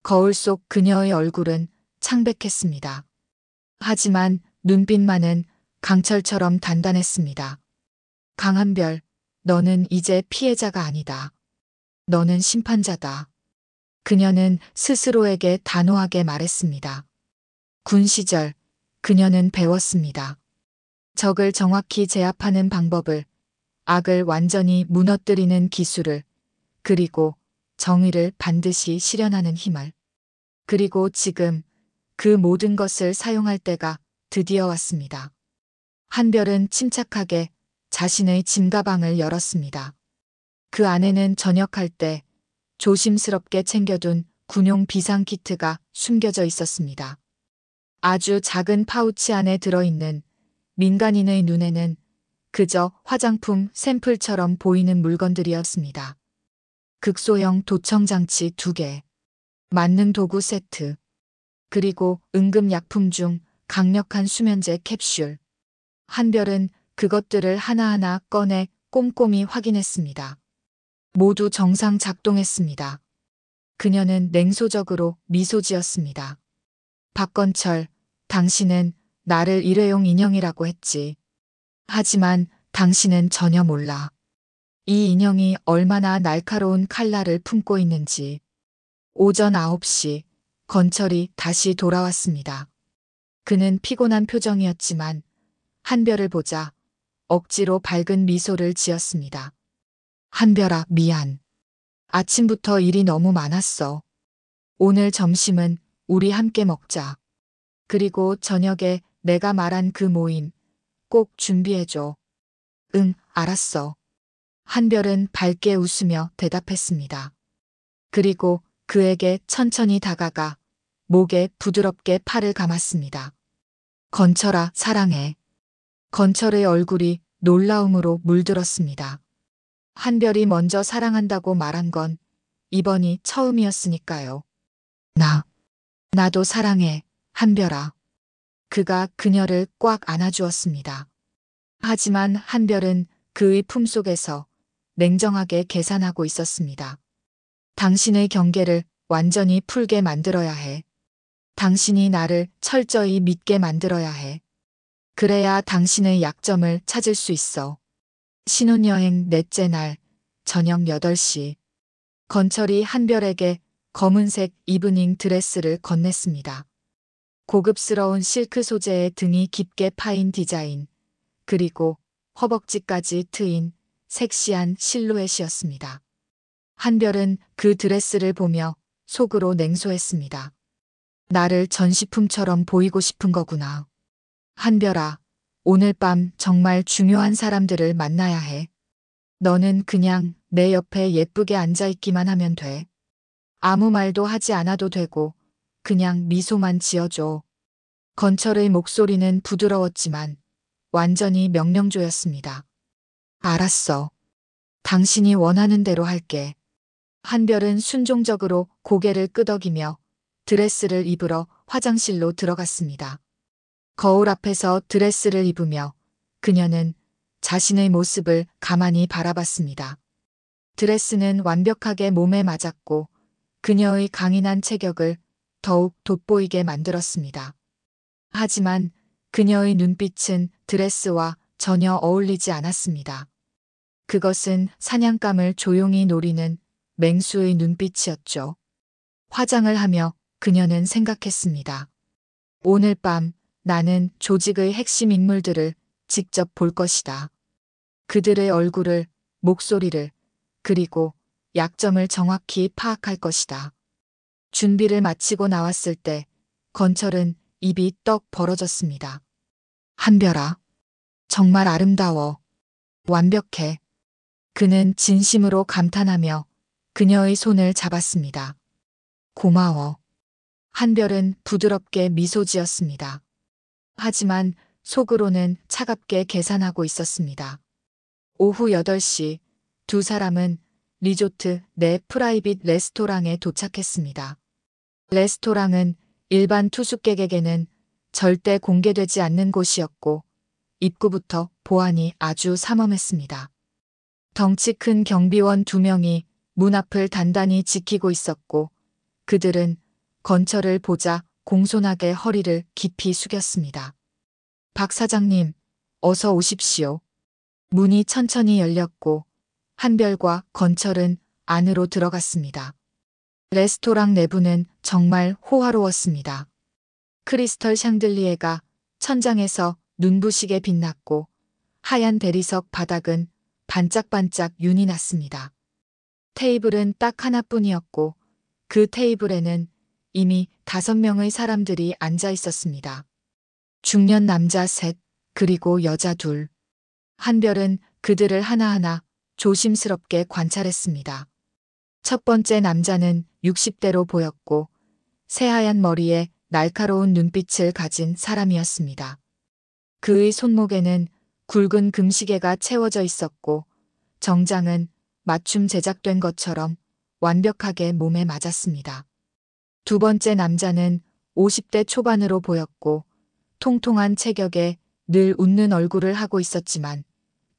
거울 속 그녀의 얼굴은 창백했습니다. 하지만 눈빛만은 강철처럼 단단했습니다. 강한별, 너는 이제 피해자가 아니다. 너는 심판자다. 그녀는 스스로에게 단호하게 말했습니다. 군 시절 그녀는 배웠습니다. 적을 정확히 제압하는 방법을, 악을 완전히 무너뜨리는 기술을, 그리고 정의를 반드시 실현하는 힘을. 그리고 지금 그 모든 것을 사용할 때가 드디어 왔습니다. 한별은 침착하게 자신의 짐가방을 열었습니다. 그 안에는 전역할 때 조심스럽게 챙겨둔 군용 비상키트가 숨겨져 있었습니다. 아주 작은 파우치 안에 들어있는 민간인의 눈에는 그저 화장품 샘플처럼 보이는 물건들이었습니다. 극소형 도청장치 2개, 만능 도구 세트, 그리고 응급약품 중 강력한 수면제 캡슐. 한별은 그것들을 하나하나 꺼내 꼼꼼히 확인했습니다. 모두 정상 작동했습니다. 그녀는 냉소적으로 미소 지었습니다. 박건철, 당신은 나를 일회용 인형이라고 했지. 하지만 당신은 전혀 몰라. 이 인형이 얼마나 날카로운 칼날을 품고 있는지. 오전 9시 건철이 다시 돌아왔습니다. 그는 피곤한 표정이었지만 한별을 보자 억지로 밝은 미소를 지었습니다. 한별아, 미안. 아침부터 일이 너무 많았어. 오늘 점심은 우리 함께 먹자. 그리고 저녁에 내가 말한 그 모임 꼭 준비해줘. 응, 알았어. 한별은 밝게 웃으며 대답했습니다. 그리고 그에게 천천히 다가가 목에 부드럽게 팔을 감았습니다. 건철아, 사랑해. 건철의 얼굴이 놀라움으로 물들었습니다. 한별이 먼저 사랑한다고 말한 건 이번이 처음이었으니까요. 나도 사랑해, 한별아. 그가 그녀를 꽉 안아주었습니다. 하지만 한별은 그의 품속에서 냉정하게 계산하고 있었습니다. 당신의 경계를 완전히 풀게 만들어야 해. 당신이 나를 철저히 믿게 만들어야 해. 그래야 당신의 약점을 찾을 수 있어. 신혼여행 넷째 날 저녁 8시 건철이 한별에게 검은색 이브닝 드레스를 건넸습니다. 고급스러운 실크 소재의 등이 깊게 파인 디자인, 그리고 허벅지까지 트인 섹시한 실루엣이었습니다. 한별은 그 드레스를 보며 속으로 냉소했습니다. 나를 전시품처럼 보이고 싶은 거구나. 한별아, 오늘 밤 정말 중요한 사람들을 만나야 해. 너는 그냥 내 옆에 예쁘게 앉아있기만 하면 돼. 아무 말도 하지 않아도 되고 그냥 미소만 지어줘. 건철의 목소리는 부드러웠지만 완전히 명령조였습니다. 알았어. 당신이 원하는 대로 할게. 한별은 순종적으로 고개를 끄덕이며 드레스를 입으러 화장실로 들어갔습니다. 거울 앞에서 드레스를 입으며 그녀는 자신의 모습을 가만히 바라봤습니다. 드레스는 완벽하게 몸에 맞았고 그녀의 강인한 체격을 더욱 돋보이게 만들었습니다. 하지만 그녀의 눈빛은 드레스와 전혀 어울리지 않았습니다. 그것은 사냥감을 조용히 노리는 맹수의 눈빛이었죠. 화장을 하며 그녀는 생각했습니다. 오늘 밤 나는 조직의 핵심 인물들을 직접 볼 것이다. 그들의 얼굴을, 목소리를, 그리고 약점을 정확히 파악할 것이다. 준비를 마치고 나왔을 때 건철은 입이 떡 벌어졌습니다. 한별아, 정말 아름다워. 완벽해. 그는 진심으로 감탄하며 그녀의 손을 잡았습니다. 고마워. 한별은 부드럽게 미소 지었습니다. 하지만 속으로는 차갑게 계산하고 있었습니다. 오후 8시 두 사람은 리조트 내 프라이빗 레스토랑에 도착했습니다. 레스토랑은 일반 투숙객에게는 절대 공개되지 않는 곳이었고 입구부터 보안이 아주 삼엄했습니다. 덩치 큰 경비원 2명이 문 앞을 단단히 지키고 있었고 그들은 건철을 보자 공손하게 허리를 깊이 숙였습니다. 박 사장님, 어서 오십시오. 문이 천천히 열렸고 한별과 건철은 안으로 들어갔습니다. 레스토랑 내부는 정말 호화로웠습니다. 크리스털 샹들리에가 천장에서 눈부시게 빛났고 하얀 대리석 바닥은 반짝반짝 윤이 났습니다. 테이블은 딱 하나뿐이었고 그 테이블에는 이미 5명의 사람들이 앉아 있었습니다. 중년 남자 3, 그리고 여자 2. 한별은 그들을 하나하나 조심스럽게 관찰했습니다. 첫 번째 남자는 60대로 보였고 새하얀 머리에 날카로운 눈빛을 가진 사람이었습니다. 그의 손목에는 굵은 금시계가 채워져 있었고 정장은 맞춤 제작된 것처럼 완벽하게 몸에 맞았습니다. 두 번째 남자는 50대 초반으로 보였고 통통한 체격에 늘 웃는 얼굴을 하고 있었지만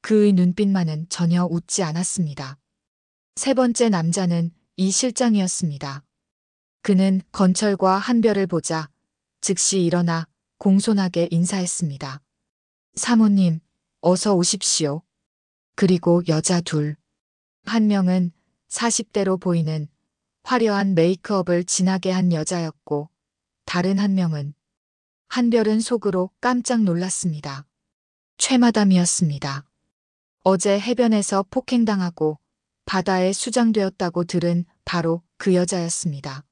그의 눈빛만은 전혀 웃지 않았습니다. 세 번째 남자는 이 실장이었습니다. 그는 건철과 한별을 보자 즉시 일어나 공손하게 인사했습니다. 사모님, 어서 오십시오. 그리고 여자 2. 한 명은 40대로 보이는 화려한 메이크업을 진하게 한 여자였고 다른 한 명은 한별은 속으로 깜짝 놀랐습니다. 최마담이었습니다. 어제 해변에서 폭행당하고 바다에 수장되었다고 들은 바로 그 여자였습니다.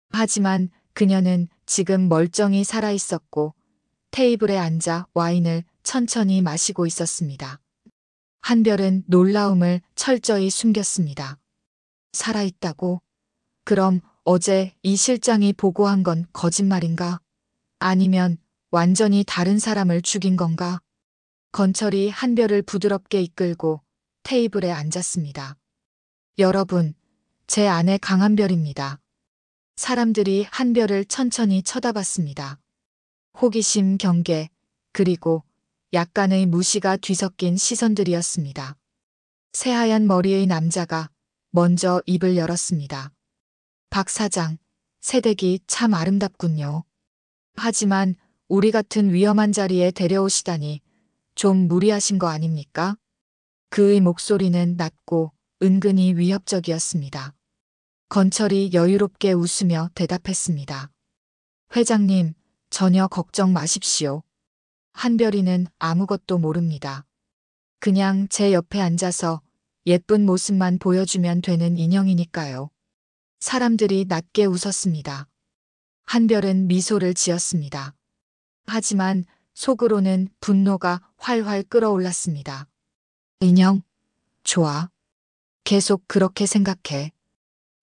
하지만 그녀는 지금 멀쩡히 살아있었고 테이블에 앉아 와인을 천천히 마시고 있었습니다. 한별은 놀라움을 철저히 숨겼습니다. 살아있다고? 그럼 어제 이 실장이 보고한 건 거짓말인가? 아니면 완전히 다른 사람을 죽인 건가? 건철이 한별을 부드럽게 이끌고 테이블에 앉았습니다. 여러분, 제 아내 강한별입니다. 사람들이 한별을 천천히 쳐다봤습니다. 호기심, 경계, 그리고 약간의 무시가 뒤섞인 시선들이었습니다. 새하얀 머리의 남자가 먼저 입을 열었습니다. 박 사장, 새댁이 참 아름답군요. 하지만 우리 같은 위험한 자리에 데려오시다니 좀 무리하신 거 아닙니까? 그의 목소리는 낮고 은근히 위협적이었습니다. 건철이 여유롭게 웃으며 대답했습니다. 회장님, 전혀 걱정 마십시오. 한별이는 아무것도 모릅니다. 그냥 제 옆에 앉아서 예쁜 모습만 보여주면 되는 인형이니까요. 사람들이 낮게 웃었습니다. 한별은 미소를 지었습니다. 하지만 속으로는 분노가 활활 끓어올랐습니다. 인형? 좋아. 계속 그렇게 생각해.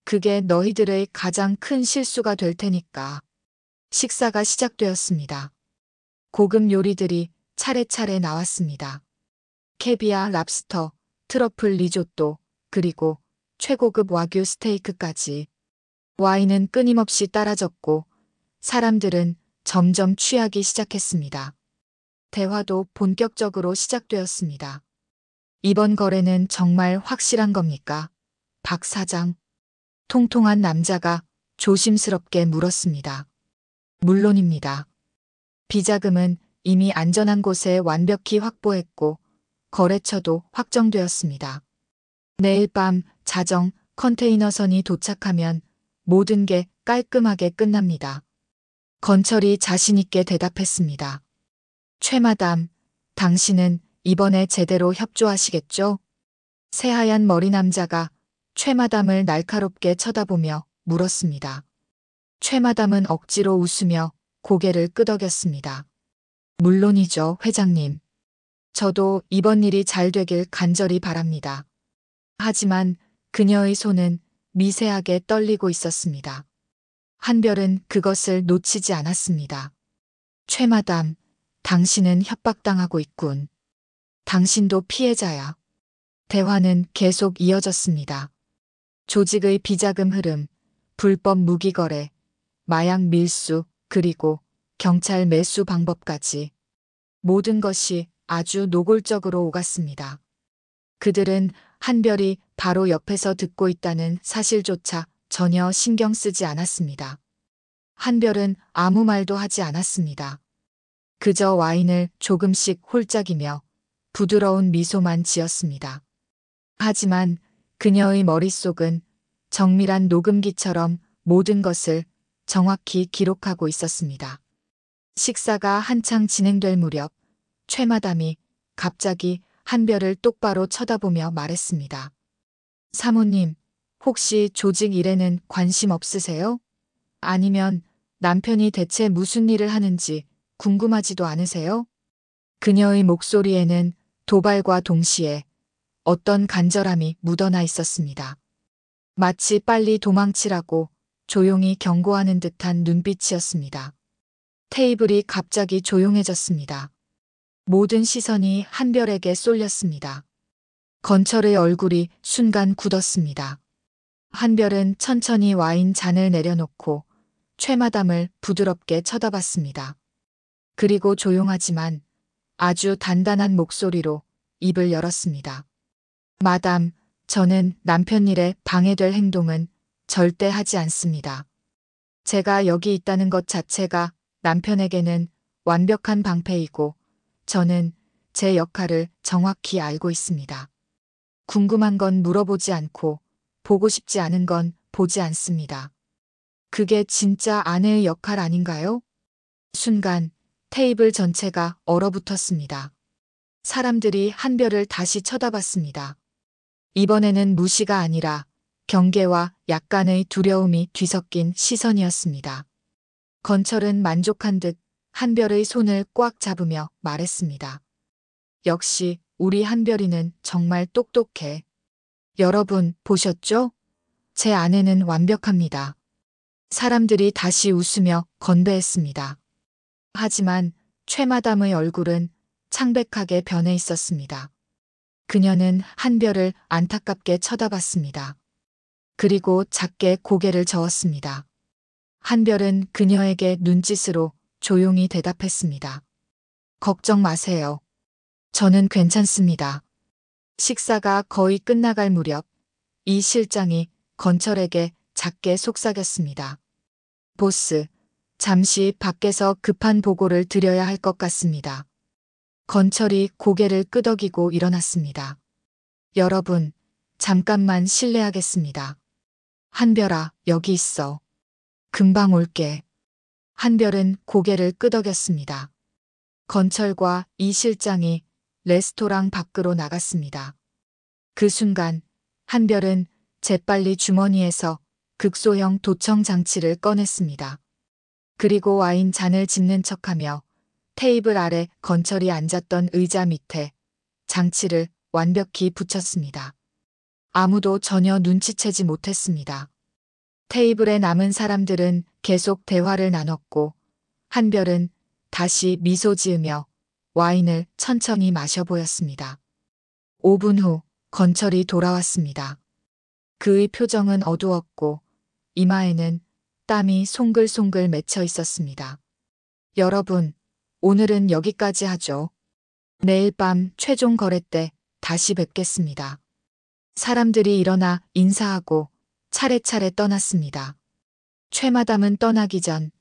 그게 너희들의 가장 큰 실수가 될 테니까. 식사가 시작되었습니다. 고급 요리들이 차례차례 나왔습니다. 캐비아, 랍스터, 트러플 리조또, 그리고 최고급 와규 스테이크까지. 와인은 끊임없이 따라졌고 사람들은 점점 취하기 시작했습니다. 대화도 본격적으로 시작되었습니다. 이번 거래는 정말 확실한 겁니까? 박 사장. 통통한 남자가 조심스럽게 물었습니다. 물론입니다. 비자금은 이미 안전한 곳에 완벽히 확보했고 거래처도 확정되었습니다. 내일 밤 자정 컨테이너선이 도착하면 모든 게 깔끔하게 끝납니다. 건철이 자신있게 대답했습니다. 최마담, 당신은 이번에 제대로 협조하시겠죠? 새하얀 머리 남자가 최마담을 날카롭게 쳐다보며 물었습니다. 최마담은 억지로 웃으며 고개를 끄덕였습니다. 물론이죠, 회장님. 저도 이번 일이 잘 되길 간절히 바랍니다. 하지만 그녀의 손은 미세하게 떨리고 있었습니다. 한별은 그것을 놓치지 않았습니다. 최마담, 당신은 협박당하고 있군. 당신도 피해자야. 대화는 계속 이어졌습니다. 조직의 비자금 흐름, 불법 무기 거래, 마약 밀수, 그리고 경찰 매수 방법까지. 모든 것이 아주 노골적으로 오갔습니다. 그들은 한별이 바로 옆에서 듣고 있다는 사실조차 전혀 신경 쓰지 않았습니다. 한별은 아무 말도 하지 않았습니다. 그저 와인을 조금씩 홀짝이며 부드러운 미소만 지었습니다. 하지만 그녀의 머릿속은 정밀한 녹음기처럼 모든 것을 정확히 기록하고 있었습니다. 식사가 한창 진행될 무렵 최마담이 갑자기 한별을 똑바로 쳐다보며 말했습니다. 사모님, 혹시 조직 일에는 관심 없으세요? 아니면 남편이 대체 무슨 일을 하는지 궁금하지도 않으세요? 그녀의 목소리에는 도발과 동시에 어떤 간절함이 묻어나 있었습니다. 마치 빨리 도망치라고 조용히 경고하는 듯한 눈빛이었습니다. 테이블이 갑자기 조용해졌습니다. 모든 시선이 한별에게 쏠렸습니다. 건철의 얼굴이 순간 굳었습니다. 한별은 천천히 와인 잔을 내려놓고 최마담을 부드럽게 쳐다봤습니다. 그리고 조용하지만 아주 단단한 목소리로 입을 열었습니다. 마담, 저는 남편 일에 방해될 행동은 절대 하지 않습니다. 제가 여기 있다는 것 자체가 남편에게는 완벽한 방패이고 저는 제 역할을 정확히 알고 있습니다. 궁금한 건 물어보지 않고 보고 싶지 않은 건 보지 않습니다. 그게 진짜 아내의 역할 아닌가요? 순간 테이블 전체가 얼어붙었습니다. 사람들이 한별을 다시 쳐다봤습니다. 이번에는 무시가 아니라 경계와 약간의 두려움이 뒤섞인 시선이었습니다. 건철은 만족한 듯 한별의 손을 꽉 잡으며 말했습니다. 역시 우리 한별이는 정말 똑똑해. 여러분, 보셨죠? 제 아내는 완벽합니다. 사람들이 다시 웃으며 건배했습니다. 하지만 최마담의 얼굴은 창백하게 변해 있었습니다. 그녀는 한별을 안타깝게 쳐다봤습니다. 그리고 작게 고개를 저었습니다. 한별은 그녀에게 눈짓으로 조용히 대답했습니다. 걱정 마세요. 저는 괜찮습니다. 식사가 거의 끝나갈 무렵 이 실장이 건철에게 작게 속삭였습니다. 보스, 잠시 밖에서 급한 보고를 드려야 할 것 같습니다. 건철이 고개를 끄덕이고 일어났습니다. 여러분, 잠깐만 실례하겠습니다. 한별아, 여기 있어. 금방 올게. 한별은 고개를 끄덕였습니다. 건철과 이 실장이 레스토랑 밖으로 나갔습니다. 그 순간 한별은 재빨리 주머니에서 극소형 도청 장치를 꺼냈습니다. 그리고 와인 잔을 짚는 척하며 테이블 아래 건철이 앉았던 의자 밑에 장치를 완벽히 붙였습니다. 아무도 전혀 눈치채지 못했습니다. 테이블에 남은 사람들은 계속 대화를 나눴고 한별은 다시 미소 지으며 와인을 천천히 마셔 보였습니다. 5분 후 건철이 돌아왔습니다. 그의 표정은 어두웠고 이마에는 땀이 송글송글 맺혀 있었습니다. 여러분, 오늘은 여기까지 하죠. 내일 밤 최종 거래 때 다시 뵙겠습니다. 사람들이 일어나 인사하고 차례차례 떠났습니다. 최마담은 떠나기 전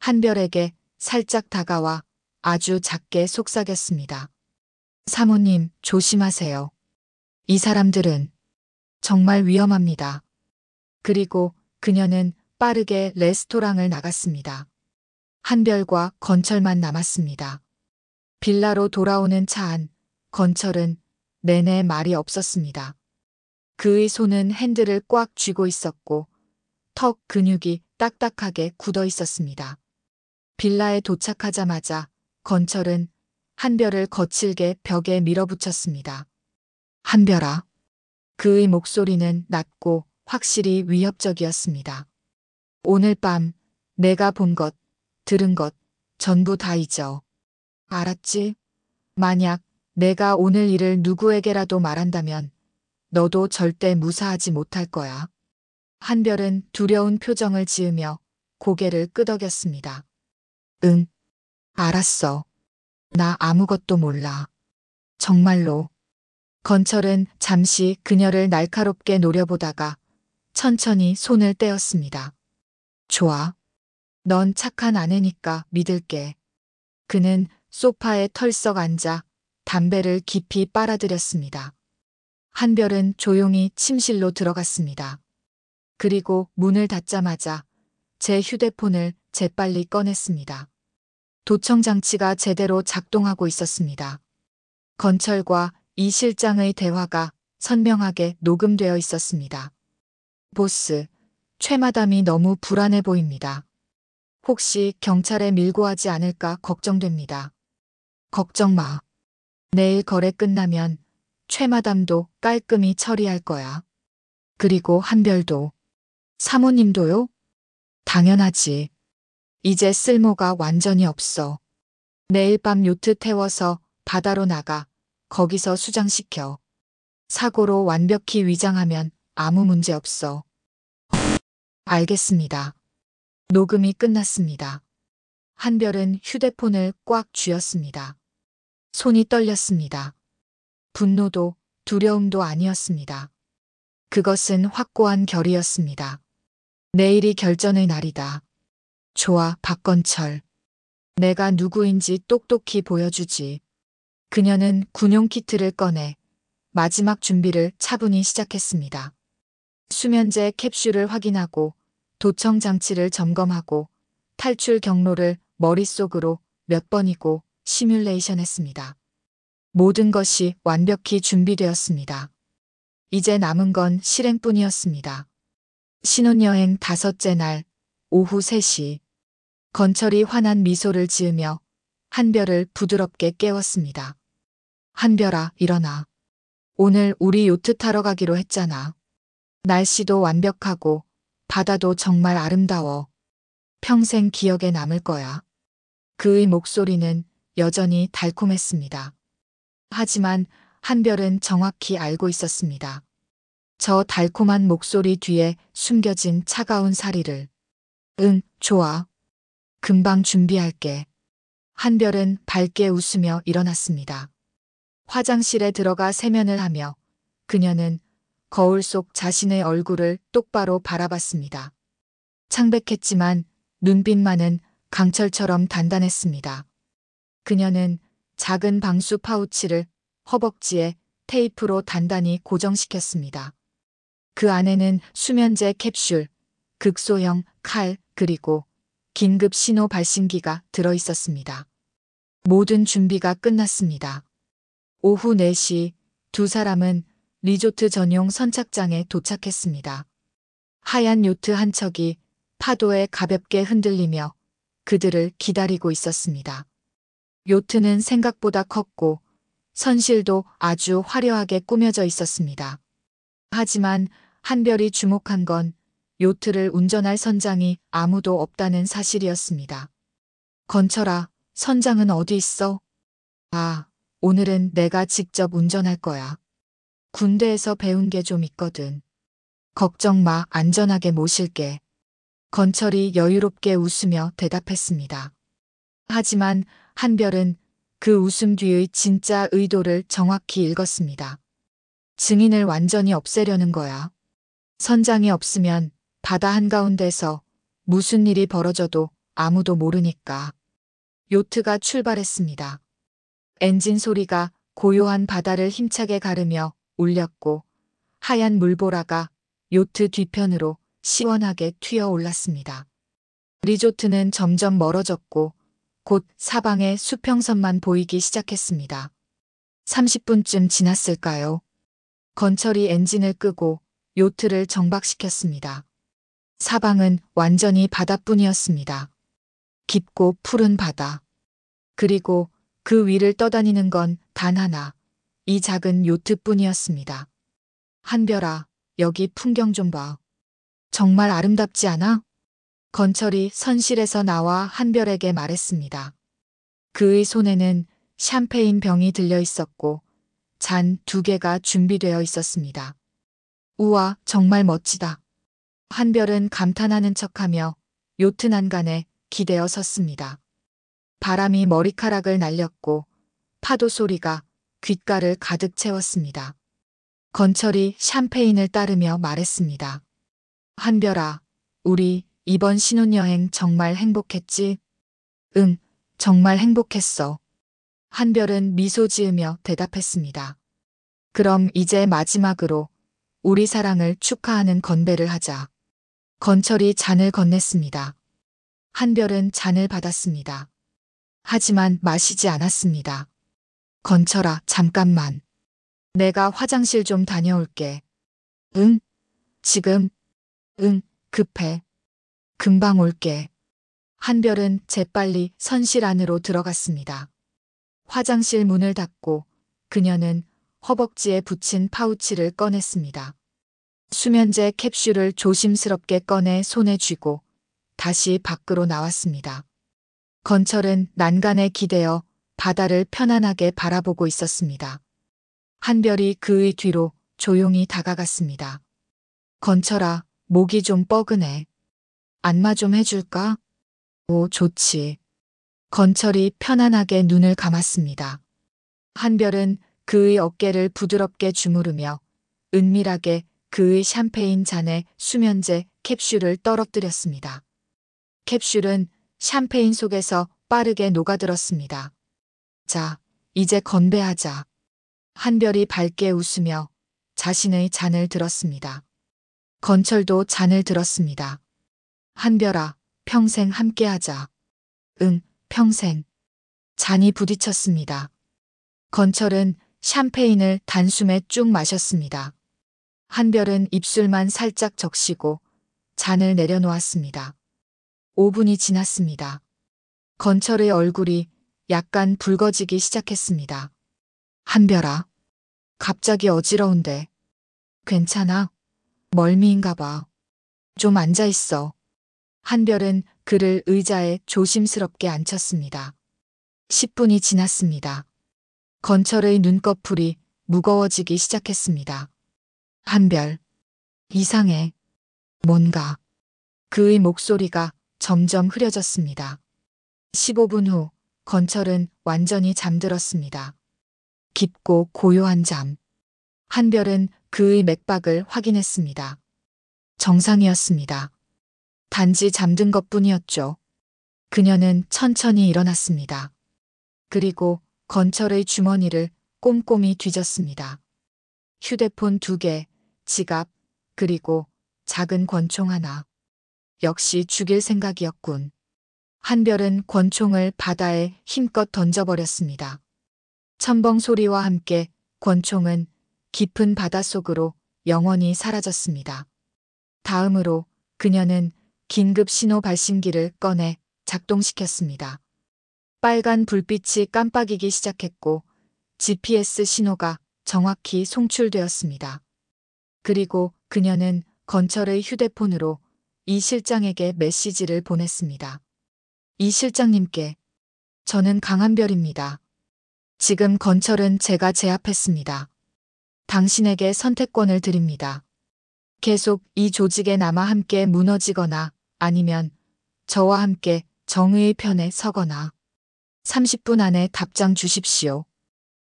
한별에게 살짝 다가와 아주 작게 속삭였습니다. 사모님, 조심하세요. 이 사람들은 정말 위험합니다. 그리고 그녀는 빠르게 레스토랑을 나갔습니다. 한별과 건철만 남았습니다. 빌라로 돌아오는 차 안, 건철은 내내 말이 없었습니다. 그의 손은 핸들을 꽉 쥐고 있었고 턱 근육이 딱딱하게 굳어 있었습니다. 빌라에 도착하자마자 건철은 한별을 거칠게 벽에 밀어붙였습니다. 한별아. 그의 목소리는 낮고 확실히 위협적이었습니다. 오늘 밤 내가 본 것, 들은 것 전부 다 잊어. 알았지? 만약 내가 오늘 일을 누구에게라도 말한다면 너도 절대 무사하지 못할 거야. 한별은 두려운 표정을 지으며 고개를 끄덕였습니다. 응, 알았어. 나 아무것도 몰라. 정말로. 건철은 잠시 그녀를 날카롭게 노려보다가 천천히 손을 떼었습니다. 좋아. 넌 착한 아내니까 믿을게. 그는 소파에 털썩 앉아 담배를 깊이 빨아들였습니다. 한별은 조용히 침실로 들어갔습니다. 그리고 문을 닫자마자 제 휴대폰을 재빨리 꺼냈습니다. 도청 장치가 제대로 작동하고 있었습니다. 건철과 이 실장의 대화가 선명하게 녹음되어 있었습니다. 보스, 최마담이 너무 불안해 보입니다. 혹시 경찰에 밀고 하지 않을까 걱정됩니다. 걱정 마. 내일 거래 끝나면 최마담도 깔끔히 처리할 거야. 그리고 한별도. 사모님도요? 당연하지. 이제 쓸모가 완전히 없어. 내일 밤 요트 태워서 바다로 나가 거기서 수장시켜. 사고로 완벽히 위장하면 아무 문제 없어. 알겠습니다. 녹음이 끝났습니다. 한별은 휴대폰을 꽉 쥐었습니다. 손이 떨렸습니다. 분노도 두려움도 아니었습니다. 그것은 확고한 결의였습니다. 내일이 결전의 날이다. 좋아, 박건철. 내가 누구인지 똑똑히 보여주지. 그녀는 군용 키트를 꺼내 마지막 준비를 차분히 시작했습니다. 수면제 캡슐을 확인하고 도청 장치를 점검하고 탈출 경로를 머릿속으로 몇 번이고 시뮬레이션 했습니다. 모든 것이 완벽히 준비되었습니다. 이제 남은 건 실행뿐이었습니다. 신혼여행 5째 날 오후 3시 건철이 환한 미소를 지으며 한별을 부드럽게 깨웠습니다. 한별아, 일어나. 오늘 우리 요트 타러 가기로 했잖아. 날씨도 완벽하고 바다도 정말 아름다워. 평생 기억에 남을 거야. 그의 목소리는 여전히 달콤했습니다. 하지만 한별은 정확히 알고 있었습니다. 저 달콤한 목소리 뒤에 숨겨진 차가운 사리를. 응, 좋아. 금방 준비할게. 한별은 밝게 웃으며 일어났습니다. 화장실에 들어가 세면을 하며 그녀는 거울 속 자신의 얼굴을 똑바로 바라봤습니다. 창백했지만 눈빛만은 강철처럼 단단했습니다. 그녀는 작은 방수 파우치를 허벅지에 테이프로 단단히 고정시켰습니다. 그 안에는 수면제 캡슐, 극소형 칼, 그리고 긴급 신호 발신기가 들어 있었습니다. 모든 준비가 끝났습니다. 오후 4시 두 사람은 리조트 전용 선착장에 도착했습니다. 하얀 요트 한 척이 파도에 가볍게 흔들리며 그들을 기다리고 있었습니다. 요트는 생각보다 컸고 선실도 아주 화려하게 꾸며져 있었습니다. 하지만 한별이 주목한 건 요트를 운전할 선장이 아무도 없다는 사실이었습니다. 건철아, 선장은 어디 있어? 아, 오늘은 내가 직접 운전할 거야. 군대에서 배운 게 좀 있거든. 걱정 마, 안전하게 모실게. 건철이 여유롭게 웃으며 대답했습니다. 하지만 한별은 그 웃음 뒤의 진짜 의도를 정확히 읽었습니다. 증인을 완전히 없애려는 거야. 선장이 없으면 바다 한가운데서 무슨 일이 벌어져도 아무도 모르니까. 요트가 출발했습니다. 엔진 소리가 고요한 바다를 힘차게 가르며 울렸고 하얀 물보라가 요트 뒤편으로 시원하게 튀어 올랐습니다. 리조트는 점점 멀어졌고 곧 사방에 수평선만 보이기 시작했습니다. 30분쯤 지났을까요? 건철이 엔진을 끄고 요트를 정박시켰습니다. 사방은 완전히 바다뿐이었습니다. 깊고 푸른 바다. 그리고 그 위를 떠다니는 건 단 하나, 이 작은 요트뿐이었습니다. 한별아, 여기 풍경 좀 봐. 정말 아름답지 않아? 건철이 선실에서 나와 한별에게 말했습니다. 그의 손에는 샴페인 병이 들려 있었고 잔 2개가 준비되어 있었습니다. 우와, 정말 멋지다. 한별은 감탄하는 척하며 요트 난간에 기대어 섰습니다. 바람이 머리카락을 날렸고 파도 소리가 귓가를 가득 채웠습니다. 건철이 샴페인을 따르며 말했습니다. 한별아, 우리 이번 신혼여행 정말 행복했지? 응, 정말 행복했어. 한별은 미소 지으며 대답했습니다. 그럼 이제 마지막으로 우리 사랑을 축하하는 건배를 하자. 건철이 잔을 건넸습니다. 한별은 잔을 받았습니다. 하지만 마시지 않았습니다. 건철아, 잠깐만. 내가 화장실 좀 다녀올게. 응? 지금? 응, 급해. 금방 올게. 한별은 재빨리 선실 안으로 들어갔습니다. 화장실 문을 닫고 그녀는 허벅지에 붙인 파우치를 꺼냈습니다. 수면제 캡슐을 조심스럽게 꺼내 손에 쥐고 다시 밖으로 나왔습니다. 건철은 난간에 기대어 바다를 편안하게 바라보고 있었습니다. 한별이 그의 뒤로 조용히 다가갔습니다. 건철아, 목이 좀 뻐근해. 안마 좀 해줄까? 오, 좋지. 건철이 편안하게 눈을 감았습니다. 한별은 그의 어깨를 부드럽게 주무르며 은밀하게 그의 샴페인 잔에 수면제 캡슐을 떨어뜨렸습니다. 캡슐은 샴페인 속에서 빠르게 녹아들었습니다. 자, 이제 건배하자. 한별이 밝게 웃으며 자신의 잔을 들었습니다. 건철도 잔을 들었습니다. 한별아, 평생 함께하자. 응, 평생. 잔이 부딪혔습니다. 건철은 샴페인을 단숨에 쭉 마셨습니다. 한별은 입술만 살짝 적시고 잔을 내려놓았습니다. 5분이 지났습니다. 건철의 얼굴이 약간 붉어지기 시작했습니다. 한별아, 갑자기 어지러운데. 괜찮아? 멀미인가 봐. 좀 앉아 있어. 한별은 그를 의자에 조심스럽게 앉혔습니다. 10분이 지났습니다. 건철의 눈꺼풀이 무거워지기 시작했습니다. 한별, 이상해. 뭔가. 그의 목소리가 점점 흐려졌습니다. 15분 후 건철은 완전히 잠들었습니다. 깊고 고요한 잠. 한별은 그의 맥박을 확인했습니다. 정상이었습니다. 단지 잠든 것뿐이었죠. 그녀는 천천히 일어났습니다. 그리고 건철의 주머니를 꼼꼼히 뒤졌습니다. 휴대폰 2개, 지갑, 그리고 작은 권총 하나. 역시 죽일 생각이었군. 한별은 권총을 바다에 힘껏 던져버렸습니다. 첨벙 소리와 함께 권총은 깊은 바닷속으로 영원히 사라졌습니다. 다음으로 그녀는 긴급 신호 발신기를 꺼내 작동시켰습니다. 빨간 불빛이 깜빡이기 시작했고 GPS 신호가 정확히 송출되었습니다. 그리고 그녀는 건철의 휴대폰으로 이 실장에게 메시지를 보냈습니다. 이 실장님께, 저는 강한별입니다. 지금 건철은 제가 제압했습니다. 당신에게 선택권을 드립니다. 계속 이 조직에 남아 함께 무너지거나 아니면 저와 함께 정의의 편에 서거나 30분 안에 답장 주십시오.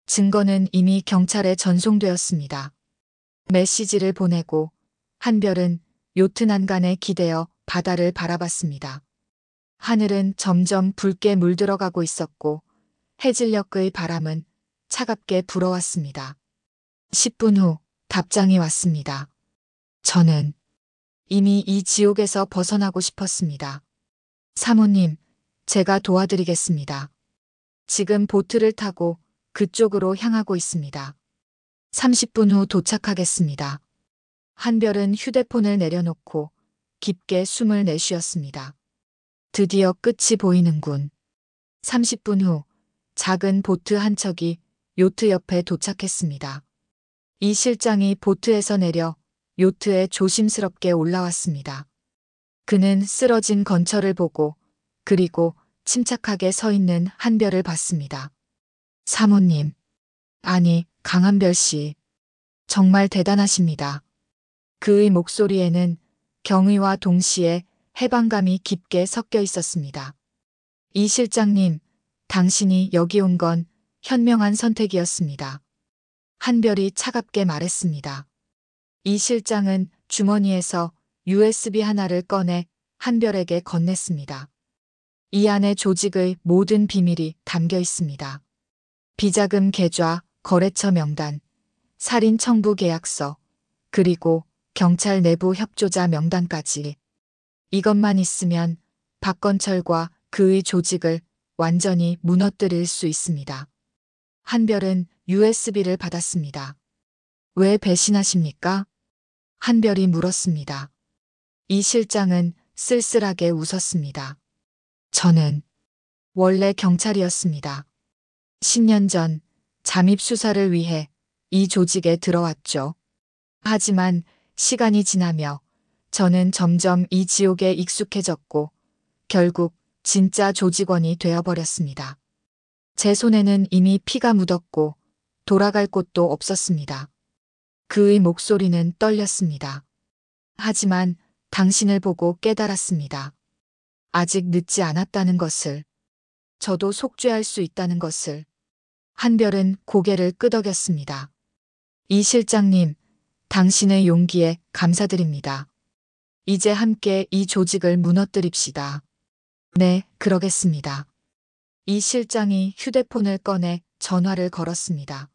증거는 이미 경찰에 전송되었습니다. 메시지를 보내고 한별은 요트 난간에 기대어 바다를 바라봤습니다. 하늘은 점점 붉게 물들어가고 있었고 해질녘의 바람은 차갑게 불어왔습니다. 10분 후 답장이 왔습니다. 저는 이미 이 지옥에서 벗어나고 싶었습니다. 사모님, 제가 도와드리겠습니다. 지금 보트를 타고 그쪽으로 향하고 있습니다. 30분 후 도착하겠습니다. 한별은 휴대폰을 내려놓고 깊게 숨을 내쉬었습니다. 드디어 끝이 보이는군. 30분 후 작은 보트 한 척이 요트 옆에 도착했습니다. 이 실장이 보트에서 내려 요트에 조심스럽게 올라왔습니다. 그는 쓰러진 건철을 보고 그리고 침착하게 서 있는 한별을 봤습니다. 사모님, 아니 강한별 씨, 정말 대단하십니다. 그의 목소리에는 경의와 동시에 해방감이 깊게 섞여 있었습니다. 이 실장님, 당신이 여기 온 건 현명한 선택이었습니다. 한별이 차갑게 말했습니다. 이 실장은 주머니에서 USB 하나를 꺼내 한별에게 건넸습니다. 이 안에 조직의 모든 비밀이 담겨 있습니다. 비자금 계좌, 거래처 명단, 살인 청부 계약서, 그리고 경찰 내부 협조자 명단까지. 이것만 있으면 박건철과 그의 조직을 완전히 무너뜨릴 수 있습니다. 한별은 USB를 받았습니다. 왜 배신하십니까? 한별이 물었습니다. 이 실장은 쓸쓸하게 웃었습니다. 저는 원래 경찰이었습니다. 10년 전 잠입 수사를 위해 이 조직에 들어왔죠. 하지만 시간이 지나며 저는 점점 이 지옥에 익숙해졌고 결국 진짜 조직원이 되어버렸습니다. 제 손에는 이미 피가 묻었고 돌아갈 곳도 없었습니다. 그의 목소리는 떨렸습니다. 하지만 당신을 보고 깨달았습니다. 아직 늦지 않았다는 것을. 저도 속죄할 수 있다는 것을. 한별은 고개를 끄덕였습니다. 이 실장님, 당신의 용기에 감사드립니다. 이제 함께 이 조직을 무너뜨립시다. 네, 그러겠습니다. 이 실장이 휴대폰을 꺼내 전화를 걸었습니다.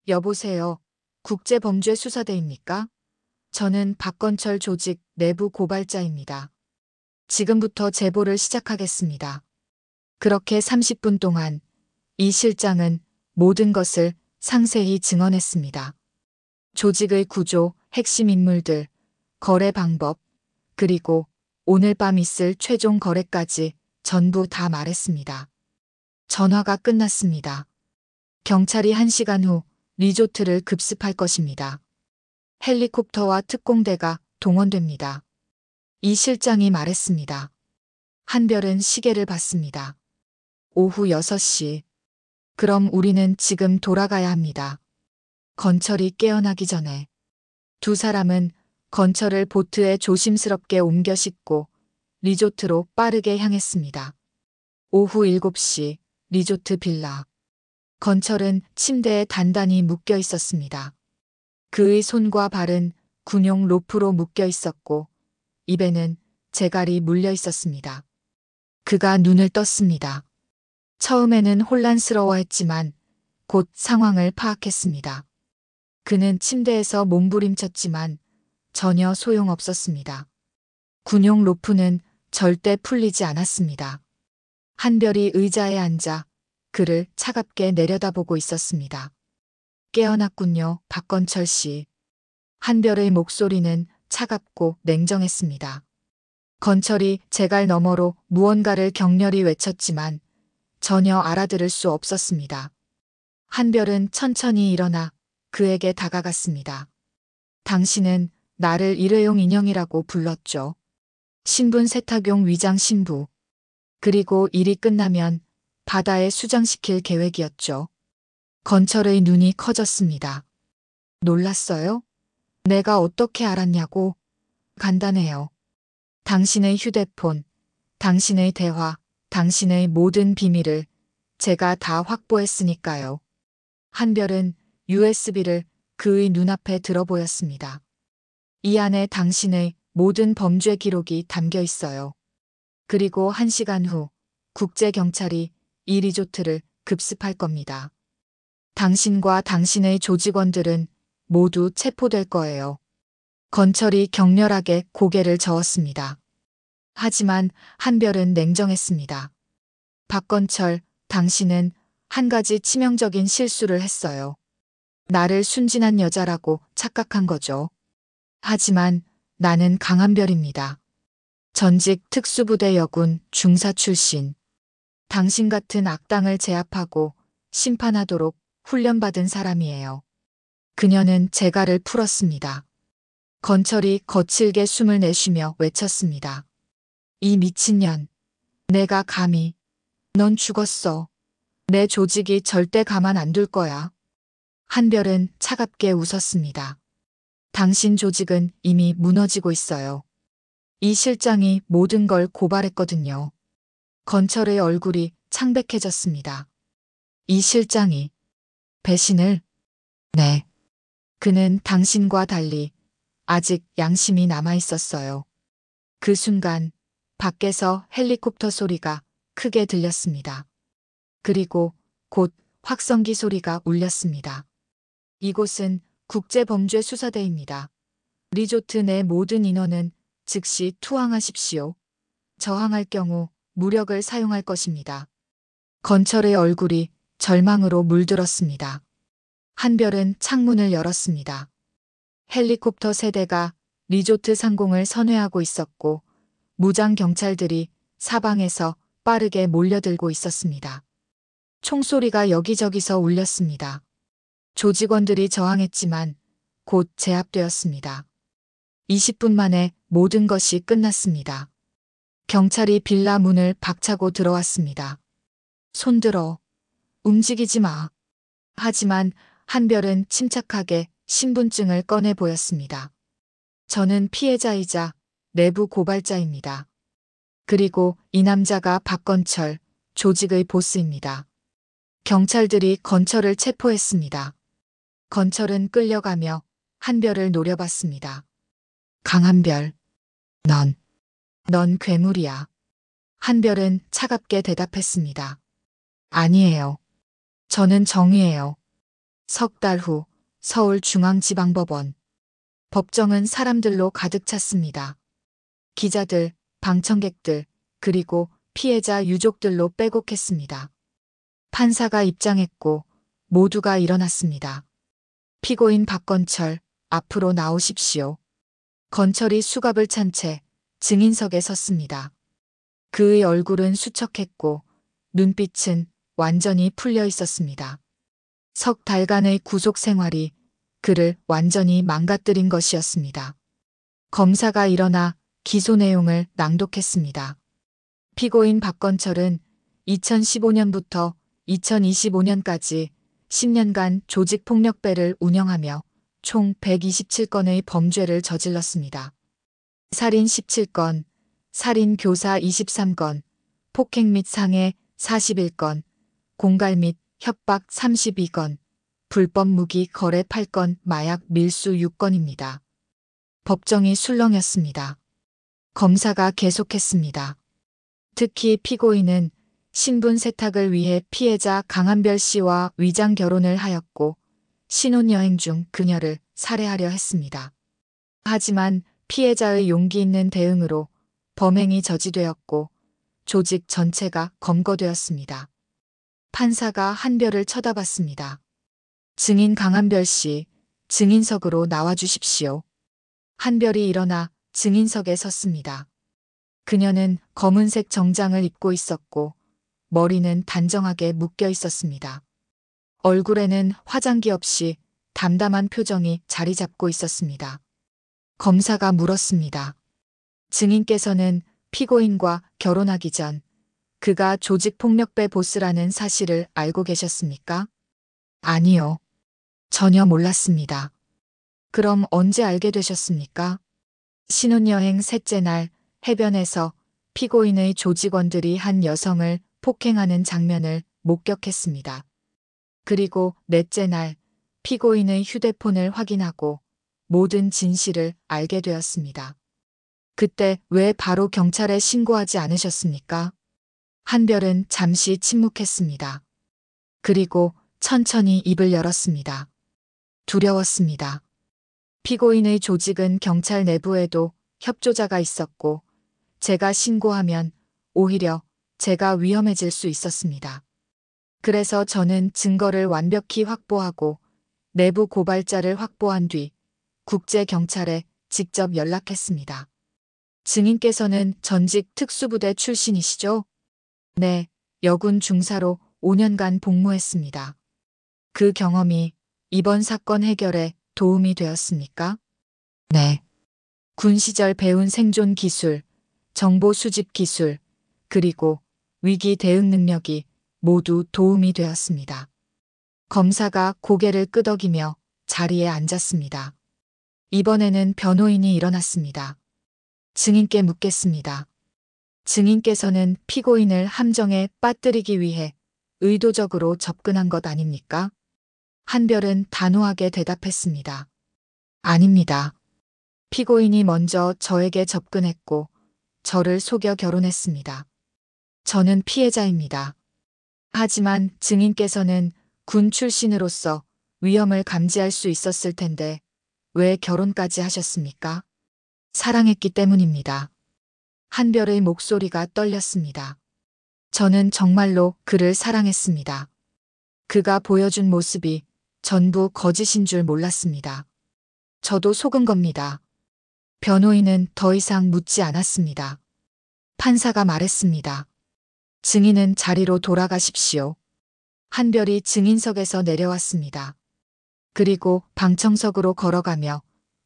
여보세요, 국제범죄수사대입니까? 저는 박건철 조직 내부 고발자입니다. 지금부터 제보를 시작하겠습니다. 그렇게 30분 동안 이 실장은 모든 것을 상세히 증언했습니다. 조직의 구조, 핵심 인물들, 거래 방법, 그리고 오늘 밤 있을 최종 거래까지 전부 다 말했습니다. 전화가 끝났습니다. 경찰이 1시간 후 리조트를 급습할 것입니다. 헬리콥터와 특공대가 동원됩니다. 이 실장이 말했습니다. 한별은 시계를 봤습니다. 오후 6시. 그럼 우리는 지금 돌아가야 합니다. 건철이 깨어나기 전에. 두 사람은 건철을 보트에 조심스럽게 옮겨 싣고 리조트로 빠르게 향했습니다. 오후 7시 리조트 빌라. 건철은 침대에 단단히 묶여 있었습니다. 그의 손과 발은 군용 로프로 묶여 있었고 입에는 재갈이 물려 있었습니다. 그가 눈을 떴습니다. 처음에는 혼란스러워했지만 곧 상황을 파악했습니다. 그는 침대에서 몸부림쳤지만 전혀 소용없었습니다. 군용 로프는 절대 풀리지 않았습니다. 한별이 의자에 앉아 그를 차갑게 내려다보고 있었습니다. 깨어났군요, 박건철 씨. 한별의 목소리는 차갑고 냉정했습니다. 건철이 재갈 너머로 무언가를 격렬히 외쳤지만 전혀 알아들을 수 없었습니다. 한별은 천천히 일어나 그에게 다가갔습니다. 당신은 나를 일회용 인형이라고 불렀죠. 신분 세탁용 위장 신부. 그리고 일이 끝나면 바다에 수장시킬 계획이었죠. 건철의 눈이 커졌습니다. 놀랐어요? 내가 어떻게 알았냐고? 간단해요. 당신의 휴대폰, 당신의 대화, 당신의 모든 비밀을 제가 다 확보했으니까요. 한별은 USB를 그의 눈앞에 들어 보였습니다. 이 안에 당신의 모든 범죄 기록이 담겨 있어요. 그리고 1시간 후 국제경찰이 이 리조트를 급습할 겁니다. 당신과 당신의 조직원들은 모두 체포될 거예요. 건철이 격렬하게 고개를 저었습니다. 하지만 한별은 냉정했습니다. 박건철, 당신은 한 가지 치명적인 실수를 했어요. 나를 순진한 여자라고 착각한 거죠. 하지만 나는 강한별입니다. 전직 특수부대 여군 중사 출신. 당신 같은 악당을 제압하고 심판하도록 훈련받은 사람이에요. 그녀는 재갈을 풀었습니다. 건철이 거칠게 숨을 내쉬며 외쳤습니다. 이 미친년. 내가 감히. 넌 죽었어. 내 조직이 절대 가만 안 둘 거야. 한별은 차갑게 웃었습니다. 당신 조직은 이미 무너지고 있어요. 이 실장이 모든 걸 고발했거든요. 건철의 얼굴이 창백해졌습니다. 이 실장이 배신을? 네. 그는 당신과 달리 아직 양심이 남아 있었어요. 그 순간 밖에서 헬리콥터 소리가 크게 들렸습니다. 그리고 곧 확성기 소리가 울렸습니다. 이곳은 국제범죄수사대입니다. 리조트 내 모든 인원은 즉시 투항하십시오. 저항할 경우 무력을 사용할 것입니다. 건철의 얼굴이 절망으로 물들었습니다. 한별은 창문을 열었습니다. 헬리콥터 세대가 리조트 상공을 선회하고 있었고 무장 경찰들이 사방에서 빠르게 몰려들고 있었습니다. 총소리가 여기저기서 울렸습니다. 조직원들이 저항했지만 곧 제압되었습니다. 20분 만에 모든 것이 끝났습니다. 경찰이 빌라 문을 박차고 들어왔습니다. 손들어. 움직이지 마. 하지만 한별은 침착하게 신분증을 꺼내 보였습니다. 저는 피해자이자 내부 고발자입니다. 그리고 이 남자가 박건철, 조직의 보스입니다. 경찰들이 건철을 체포했습니다. 건철은 끌려가며 한별을 노려봤습니다. 강한별, 넌 괴물이야. 한별은 차갑게 대답했습니다. 아니에요. 저는 정의예요. 석 달 후 서울중앙지방법원. 법정은 사람들로 가득 찼습니다. 기자들, 방청객들, 그리고 피해자 유족들로 빼곡했습니다. 판사가 입장했고 모두가 일어났습니다. 피고인 박건철, 앞으로 나오십시오. 건철이 수갑을 찬 채 증인석에 섰습니다. 그의 얼굴은 수척했고 눈빛은 완전히 풀려 있었습니다. 석 달간의 구속 생활이 그를 완전히 망가뜨린 것이었습니다. 검사가 일어나 기소 내용을 낭독했습니다. 피고인 박건철은 2015년부터 2025년까지 10년간 조직폭력배를 운영하며 총 127건의 범죄를 저질렀습니다. 살인 17건, 살인 교사 23건, 폭행 및 상해 41건, 공갈 및 협박 32건, 불법 무기 거래 8건, 마약 밀수 6건입니다. 법정이 술렁였습니다. 검사가 계속했습니다. 특히 피고인은 신분 세탁을 위해 피해자 강한별 씨와 위장 결혼을 하였고 신혼여행 중 그녀를 살해하려 했습니다. 하지만 피해자의 용기 있는 대응으로 범행이 저지되었고 조직 전체가 검거되었습니다. 판사가 한별을 쳐다봤습니다. 증인 강한별 씨, 증인석으로 나와주십시오. 한별이 일어나 증인석에 섰습니다. 그녀는 검은색 정장을 입고 있었고 머리는 단정하게 묶여 있었습니다. 얼굴에는 화장기 없이 담담한 표정이 자리 잡고 있었습니다. 검사가 물었습니다. 증인께서는 피고인과 결혼하기 전 그가 조직폭력배 보스라는 사실을 알고 계셨습니까? 아니요. 전혀 몰랐습니다. 그럼 언제 알게 되셨습니까? 신혼여행 셋째 날 해변에서 피고인의 조직원들이 한 여성을 폭행하는 장면을 목격했습니다. 그리고 넷째 날 피고인의 휴대폰을 확인하고 모든 진실을 알게 되었습니다. 그때 왜 바로 경찰에 신고하지 않으셨습니까? 한별은 잠시 침묵했습니다. 그리고 천천히 입을 열었습니다. 두려웠습니다. 피고인의 조직은 경찰 내부에도 협조자가 있었고 제가 신고하면 오히려 제가 위험해질 수 있었습니다. 그래서 저는 증거를 완벽히 확보하고 내부 고발자를 확보한 뒤 국제경찰에 직접 연락했습니다. 증인께서는 전직 특수부대 출신이시죠? 네, 여군 중사로 5년간 복무했습니다. 그 경험이 이번 사건 해결에 도움이 되었습니까? 네. 군 시절 배운 생존 기술, 정보 수집 기술, 그리고 위기 대응 능력이 모두 도움이 되었습니다. 검사가 고개를 끄덕이며 자리에 앉았습니다. 이번에는 변호인이 일어났습니다. 증인께 묻겠습니다. 증인께서는 피고인을 함정에 빠뜨리기 위해 의도적으로 접근한 것 아닙니까? 한별은 단호하게 대답했습니다. 아닙니다. 피고인이 먼저 저에게 접근했고 저를 속여 결혼했습니다. 저는 피해자입니다. 하지만 증인께서는 군 출신으로서 위험을 감지할 수 있었을 텐데 왜 결혼까지 하셨습니까? 사랑했기 때문입니다. 한별의 목소리가 떨렸습니다. 저는 정말로 그를 사랑했습니다. 그가 보여준 모습이 전부 거짓인 줄 몰랐습니다. 저도 속은 겁니다. 변호인은 더 이상 묻지 않았습니다. 판사가 말했습니다. 증인은 자리로 돌아가십시오. 한별이 증인석에서 내려왔습니다. 그리고 방청석으로 걸어가며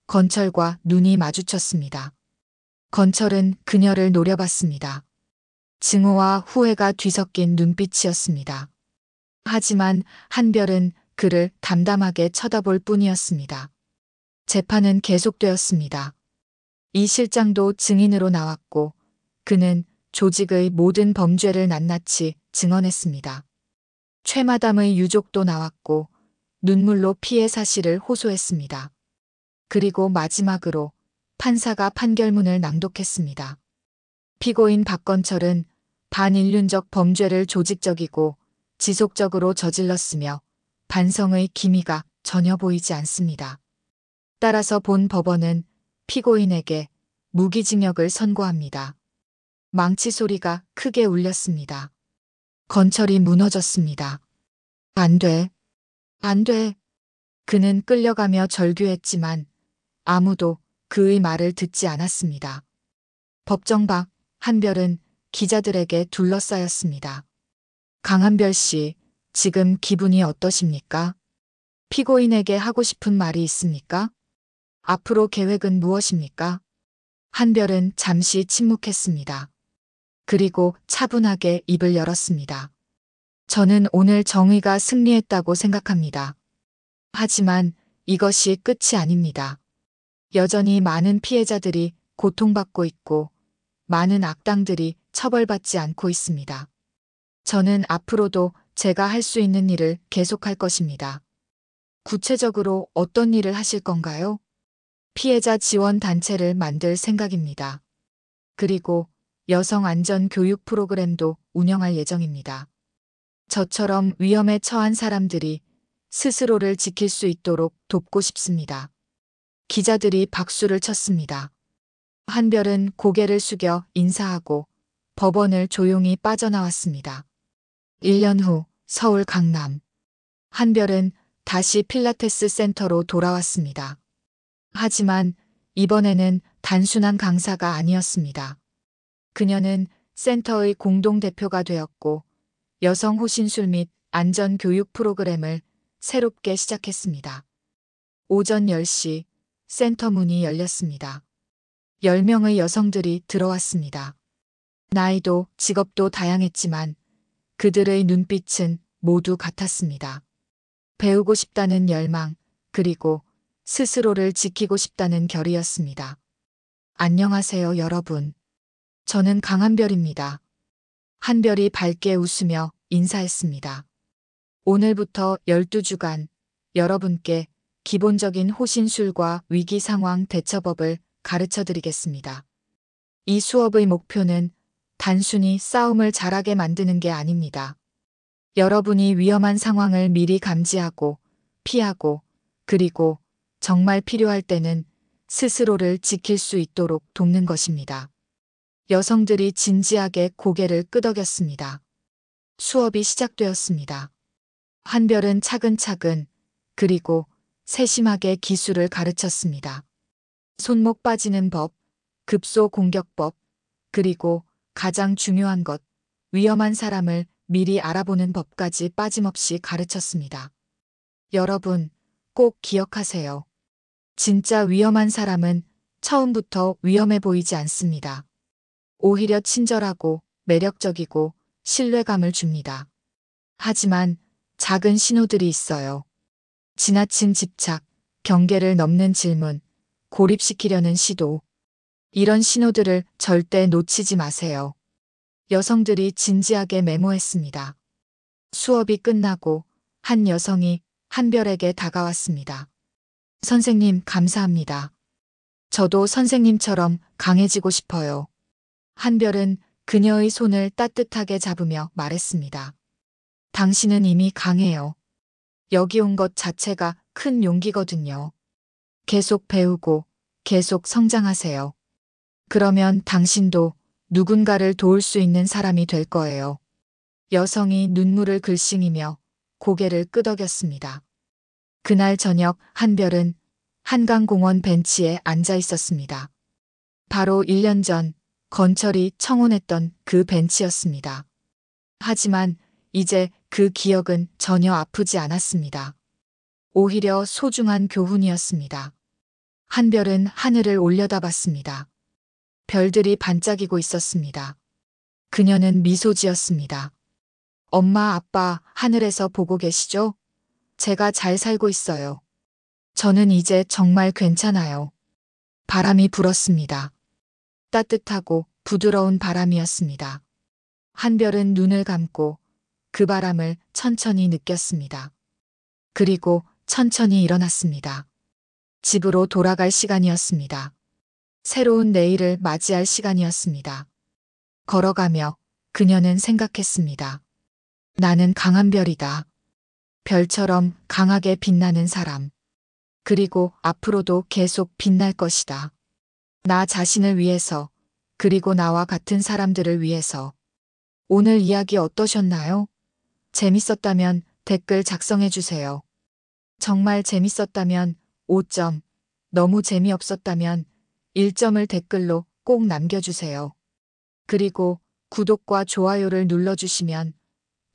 건철과 눈이 마주쳤습니다. 건철은 그녀를 노려봤습니다. 증오와 후회가 뒤섞인 눈빛이었습니다. 하지만 한별은 그를 담담하게 쳐다볼 뿐이었습니다. 재판은 계속되었습니다. 이 실장도 증인으로 나왔고 그는 조직의 모든 범죄를 낱낱이 증언했습니다. 최마담의 유족도 나왔고 눈물로 피해 사실을 호소했습니다. 그리고 마지막으로 판사가 판결문을 낭독했습니다. 피고인 박건철은 반인륜적 범죄를 조직적이고 지속적으로 저질렀으며 반성의 기미가 전혀 보이지 않습니다. 따라서 본 법원은 피고인에게 무기징역을 선고합니다. 망치 소리가 크게 울렸습니다. 건철이 무너졌습니다. 안 돼. 안 돼. 그는 끌려가며 절규했지만 아무도 그의 말을 듣지 않았습니다. 법정 밖 한별은 기자들에게 둘러싸였습니다. 강한별 씨, 지금 기분이 어떠십니까? 피고인에게 하고 싶은 말이 있습니까? 앞으로 계획은 무엇입니까? 한별은 잠시 침묵했습니다. 그리고 차분하게 입을 열었습니다. 저는 오늘 정의가 승리했다고 생각합니다. 하지만 이것이 끝이 아닙니다. 여전히 많은 피해자들이 고통받고 있고 많은 악당들이 처벌받지 않고 있습니다. 저는 앞으로도 제가 할 수 있는 일을 계속할 것입니다. 구체적으로 어떤 일을 하실 건가요? 피해자 지원 단체를 만들 생각입니다. 그리고 여성 안전 교육 프로그램도 운영할 예정입니다. 저처럼 위험에 처한 사람들이 스스로를 지킬 수 있도록 돕고 싶습니다. 기자들이 박수를 쳤습니다. 한별은 고개를 숙여 인사하고 법원을 조용히 빠져나왔습니다. 1년 후 서울 강남. 한별은 다시 필라테스 센터로 돌아왔습니다. 하지만 이번에는 단순한 강사가 아니었습니다. 그녀는 센터의 공동대표가 되었고 여성 호신술 및 안전교육 프로그램을 새롭게 시작했습니다. 오전 10시 센터 문이 열렸습니다. 10명의 여성들이 들어왔습니다. 나이도 직업도 다양했지만 그들의 눈빛은 모두 같았습니다. 배우고 싶다는 열망, 그리고 스스로를 지키고 싶다는 결의였습니다. 안녕하세요, 여러분. 저는 강한별입니다. 한별이 밝게 웃으며 인사했습니다. 오늘부터 12주간 여러분께 기본적인 호신술과 위기 상황 대처법을 가르쳐 드리겠습니다. 이 수업의 목표는 단순히 싸움을 잘하게 만드는 게 아닙니다. 여러분이 위험한 상황을 미리 감지하고 피하고 그리고 정말 필요할 때는 스스로를 지킬 수 있도록 돕는 것입니다. 여성들이 진지하게 고개를 끄덕였습니다. 수업이 시작되었습니다. 한별은 차근차근 그리고 세심하게 기술을 가르쳤습니다. 손목 빠지는 법, 급소 공격법, 그리고 가장 중요한 것, 위험한 사람을 미리 알아보는 법까지 빠짐없이 가르쳤습니다. 여러분, 꼭 기억하세요. 진짜 위험한 사람은 처음부터 위험해 보이지 않습니다. 오히려 친절하고 매력적이고 신뢰감을 줍니다. 하지만 작은 신호들이 있어요. 지나친 집착, 경계를 넘는 질문, 고립시키려는 시도. 이런 신호들을 절대 놓치지 마세요. 여성들이 진지하게 메모했습니다. 수업이 끝나고 한 여성이 한별에게 다가왔습니다. 선생님, 감사합니다. 저도 선생님처럼 강해지고 싶어요. 한별은 그녀의 손을 따뜻하게 잡으며 말했습니다. 당신은 이미 강해요. 여기 온 것 자체가 큰 용기거든요. 계속 배우고 계속 성장하세요. 그러면 당신도 누군가를 도울 수 있는 사람이 될 거예요. 여성이 눈물을 글썽이며 고개를 끄덕였습니다. 그날 저녁 한별은 한강공원 벤치에 앉아 있었습니다. 바로 1년 전 건철이 청혼했던 그 벤치였습니다. 하지만 이제 그 기억은 전혀 아프지 않았습니다. 오히려 소중한 교훈이었습니다. 한별은 하늘을 올려다봤습니다. 별들이 반짝이고 있었습니다. 그녀는 미소 지었습니다. 엄마, 아빠, 하늘에서 보고 계시죠? 제가 잘 살고 있어요. 저는 이제 정말 괜찮아요. 바람이 불었습니다. 따뜻하고 부드러운 바람이었습니다. 한별은 눈을 감고 그 바람을 천천히 느꼈습니다. 그리고 천천히 일어났습니다. 집으로 돌아갈 시간이었습니다. 새로운 내일을 맞이할 시간이었습니다. 걸어가며 그녀는 생각했습니다. 나는 강한 별이다. 별처럼 강하게 빛나는 사람. 그리고 앞으로도 계속 빛날 것이다. 나 자신을 위해서, 그리고 나와 같은 사람들을 위해서. 오늘 이야기 어떠셨나요? 재밌었다면 댓글 작성해 주세요. 정말 재밌었다면 5점, 너무 재미없었다면 1점을 댓글로 꼭 남겨주세요. 그리고 구독과 좋아요를 눌러주시면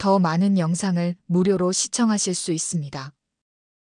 더 많은 영상을 무료로 시청하실 수 있습니다.